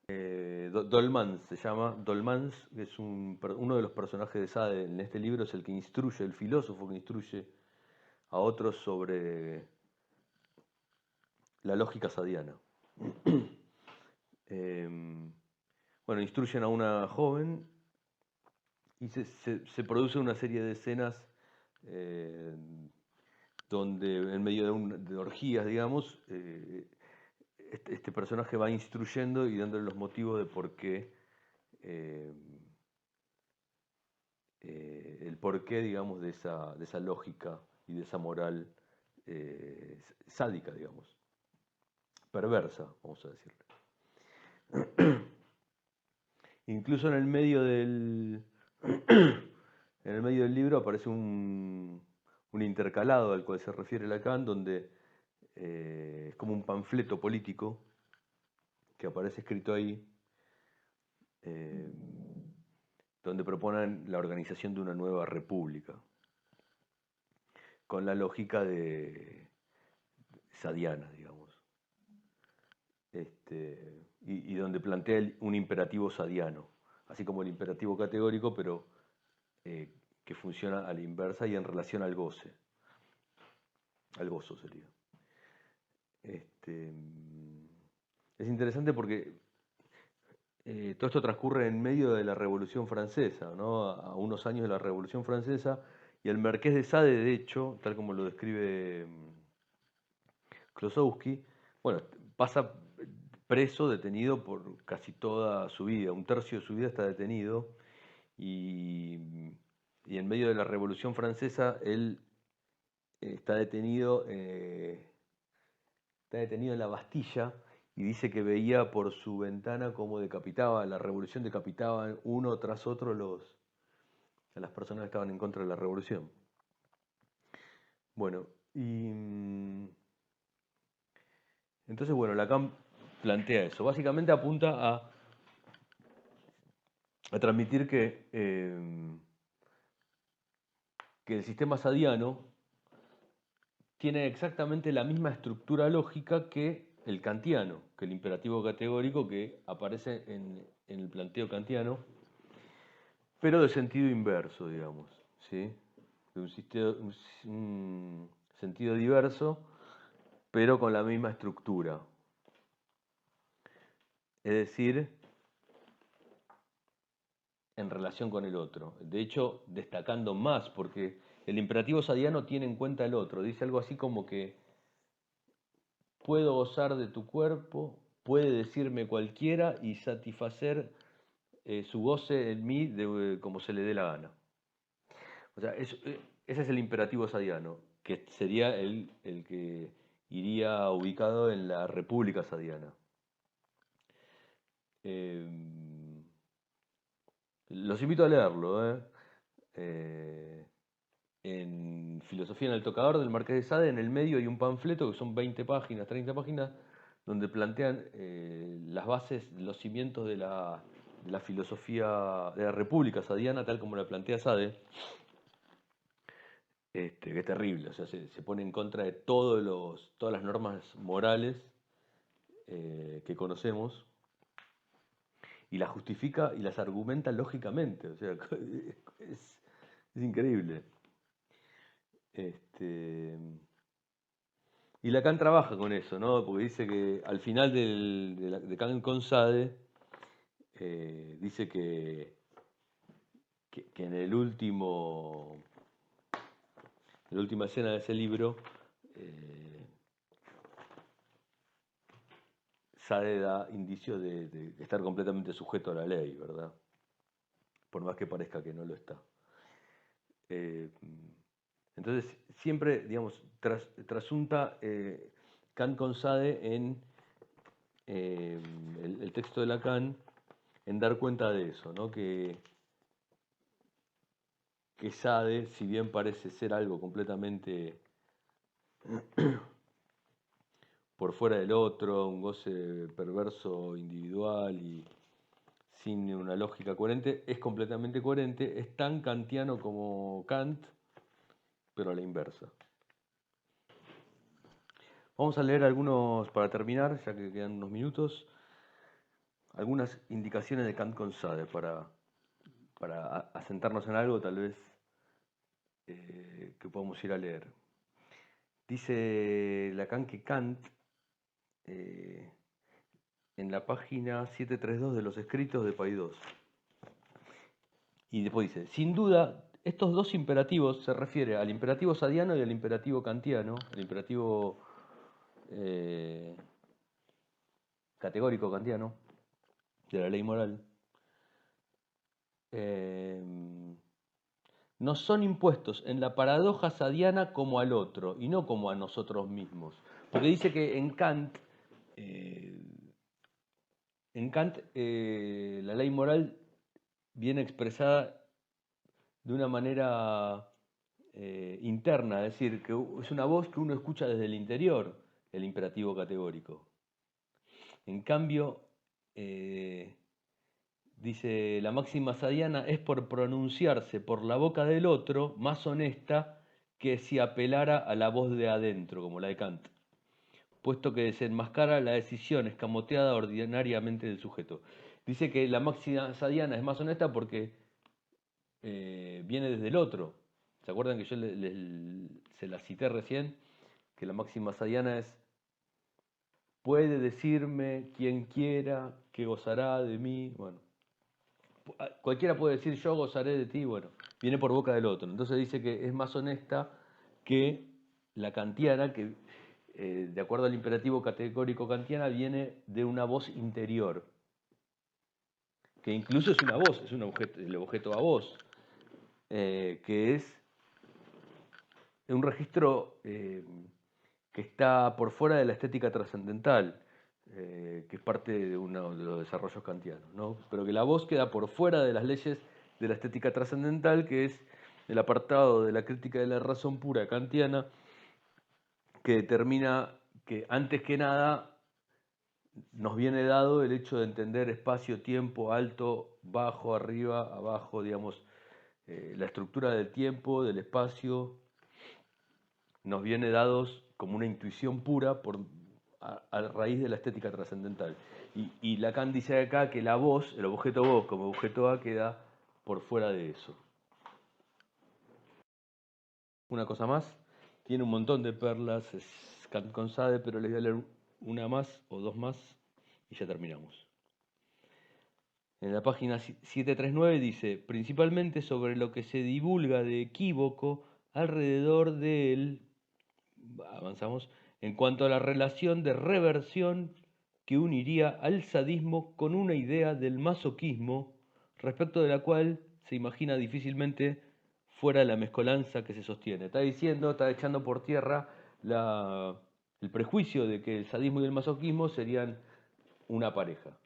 Dolmans se llama, Dolmans, que es uno de los personajes de Sade en este libro, es el que instruye, el filósofo que instruye a otros sobre la lógica sadiana. Bueno, instruyen a una joven y se produce una serie de escenas donde en medio de orgías, digamos, este personaje va instruyendo y dándole los motivos de por qué, el porqué, digamos, de esa lógica y de esa moral sádica, digamos, perversa, vamos a decirle. Incluso en el medio del, en el medio del libro aparece un intercalado al cual se refiere Lacan, donde es como un panfleto político que aparece escrito ahí, donde proponen la organización de una nueva república, con la lógica de sadiana, digamos. Y donde plantea un imperativo sadiano, así como el imperativo categórico, pero que funciona a la inversa y en relación al goce. Al gozo sería. Es interesante porque todo esto transcurre en medio de la Revolución Francesa, ¿no? A unos años de la Revolución Francesa, y el Marqués de Sade, de hecho, tal como lo describe Klosowski, bueno, pasa preso, detenido por casi toda su vida, un tercio de su vida está detenido, y en medio de la Revolución Francesa él está detenido en la Bastilla y dice que veía por su ventana cómo la revolución decapitaba uno tras otro a las personas que estaban en contra de la revolución. Bueno, entonces, bueno, Lacan plantea eso. Básicamente apunta a transmitir que el sistema sadiano tiene exactamente la misma estructura lógica que el kantiano, que el imperativo categórico que aparece en el planteo kantiano, pero de sentido inverso, digamos, ¿sí? De un sentido diverso, pero con la misma estructura. Es decir, en relación con el otro. De hecho, destacando más, porque el imperativo sadiano tiene en cuenta el otro. Dice algo así como que puedo gozar de tu cuerpo, puede decirme cualquiera y satisfacer su goce en mí como se le dé la gana. O sea, ese es el imperativo sadiano, que sería el que iría ubicado en la República Sadiana. Los invito a leerlo. En Filosofía en el Tocador del Marqués de Sade, en el medio hay un panfleto que son 20 páginas, 30 páginas, donde plantean las bases, los cimientos de la filosofía de la República Sadiana, tal como la plantea Sade, que es terrible, o sea, se pone en contra de todas las normas morales que conocemos y las justifica y las argumenta lógicamente, o sea, es increíble. Y Lacan trabaja con eso, ¿no? Porque dice que al final de Kant con Sade, dice que en la última escena de ese libro, Sade da indicios de estar completamente sujeto a la ley, ¿verdad? Por más que parezca que no lo está. Entonces, siempre, digamos, trasunta Kant con Sade en el texto de Lacan, en dar cuenta de eso, ¿no? Que Sade, si bien parece ser algo completamente por fuera del otro, un goce perverso individual y sin una lógica coherente, es completamente coherente, es tan kantiano como Kant, pero a la inversa. Vamos a leer algunos, para terminar, ya que quedan unos minutos, algunas indicaciones de Kant con Sade para asentarnos en algo tal vez que podamos ir a leer. Dice Lacan que Kant, en la página 732 de los escritos de Paidós, y después dice, sin duda, estos dos imperativos se refiere al imperativo sadiano y al imperativo kantiano, el imperativo categórico kantiano de la ley moral. Nos son impuestos en la paradoja sadiana como al otro y no como a nosotros mismos. Porque dice que en Kant la ley moral viene expresada de una manera interna, es decir, que es una voz que uno escucha desde el interior, el imperativo categórico. En cambio, dice, la máxima sadiana es por pronunciarse por la boca del otro más honesta que si apelara a la voz de adentro, como la de Kant, puesto que desenmascara la decisión escamoteada ordinariamente del sujeto. Dice que la máxima sadiana es más honesta porque viene desde el otro. ¿Se acuerdan que yo se la cité recién? Que la máxima sadiana es, puede decirme quien quiera que gozará de mí. Bueno, cualquiera puede decir yo gozaré de ti. Bueno, viene por boca del otro. Entonces dice que es más honesta que la kantiana, que de acuerdo al imperativo categórico kantiana viene de una voz interior, que incluso es una voz, es el objeto a voz, que es un registro que está por fuera de la estética trascendental, que es parte de uno de los desarrollos kantianos, ¿no? Pero que la voz queda por fuera de las leyes de la estética trascendental, que es el apartado de la crítica de la razón pura kantiana, que determina que antes que nada nos viene dado el hecho de entender espacio, tiempo, alto, bajo, arriba, abajo, digamos, la estructura del tiempo, del espacio, nos viene dados como una intuición pura a raíz de la estética trascendental. Y Lacan dice acá que la voz, el objeto voz como objeto A, queda por fuera de eso. Una cosa más, tiene un montón de perlas, es Kant con Sade, pero les voy a leer una más o dos más y ya terminamos. En la página 739 dice, principalmente sobre lo que se divulga de equívoco alrededor de él, avanzamos, en cuanto a la relación de reversión que uniría al sadismo con una idea del masoquismo, respecto de la cual se imagina difícilmente fuera la mezcolanza que se sostiene. Está diciendo, está echando por tierra el prejuicio de que el sadismo y el masoquismo serían una pareja,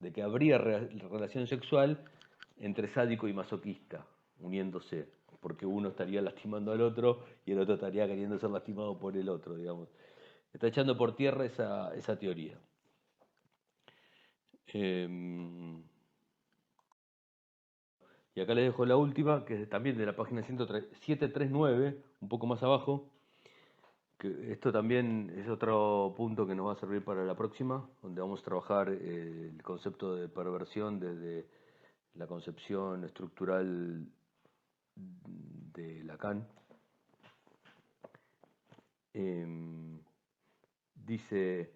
de que habría relación sexual entre sádico y masoquista, uniéndose, porque uno estaría lastimando al otro y el otro estaría queriendo ser lastimado por el otro, digamos. Está echando por tierra esa teoría. Y acá les dejo la última, que es también de la página 739, un poco más abajo, que esto también es otro punto que nos va a servir para la próxima, donde vamos a trabajar el concepto de perversión desde la concepción estructural de Lacan. Dice,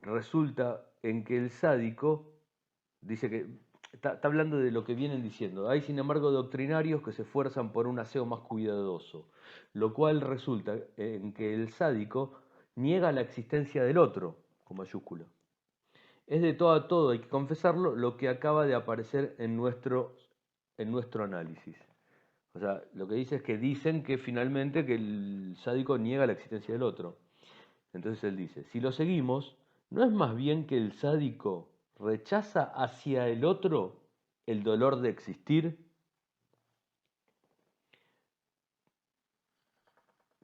resulta en que el sádico, dice que, está hablando de lo que vienen diciendo, hay sin embargo doctrinarios que se esfuerzan por un aseo más cuidadoso, lo cual resulta en que el sádico niega la existencia del otro, con mayúscula. Es de todo a todo, hay que confesarlo, lo que acaba de aparecer en nuestro análisis. O sea, lo que dice es que dicen que finalmente que el sádico niega la existencia del otro. Entonces él dice, si lo seguimos, ¿no es más bien que el sádico rechaza hacia el otro el dolor de existir?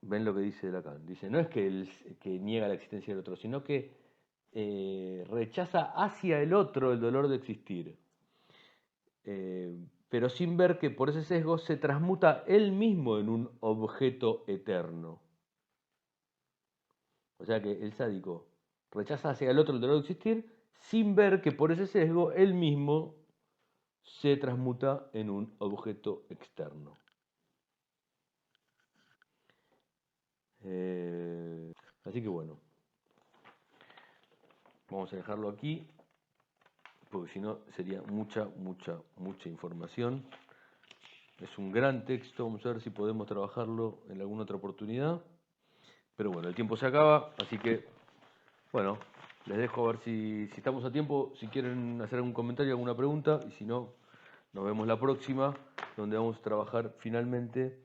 ¿Ven lo que dice Lacan? Dice, no es que niega la existencia del otro, sino que rechaza hacia el otro el dolor de existir. Pero sin ver que por ese sesgo se transmuta él mismo en un objeto eterno. O sea que el sádico rechaza hacia el otro el dolor de existir sin ver que por ese sesgo él mismo se transmuta en un objeto externo. Así que bueno, vamos a dejarlo aquí. porque si no sería mucha información. Es un gran texto, vamos a ver si podemos trabajarlo en alguna otra oportunidad. Pero bueno, el tiempo se acaba, así que, bueno, les dejo a ver si estamos a tiempo, si quieren hacer algún comentario, alguna pregunta, y si no, nos vemos la próxima, donde vamos a trabajar finalmente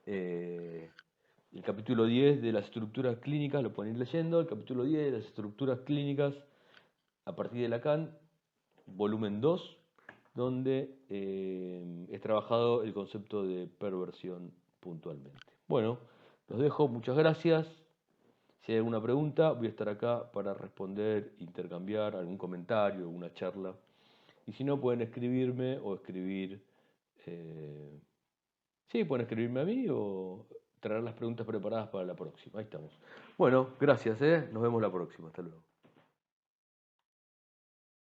el capítulo 10 de las estructuras clínicas, lo pueden ir leyendo, el capítulo 10 de las estructuras clínicas a partir de Lacan, volumen 2, donde es trabajado el concepto de perversión puntualmente. Bueno, los dejo, muchas gracias. Si hay alguna pregunta, voy a estar acá para responder, intercambiar algún comentario, alguna charla. Y si no, pueden escribirme o escribir... sí, pueden escribirme a mí o traer las preguntas preparadas para la próxima. Ahí estamos. Bueno, gracias, nos vemos la próxima. Hasta luego.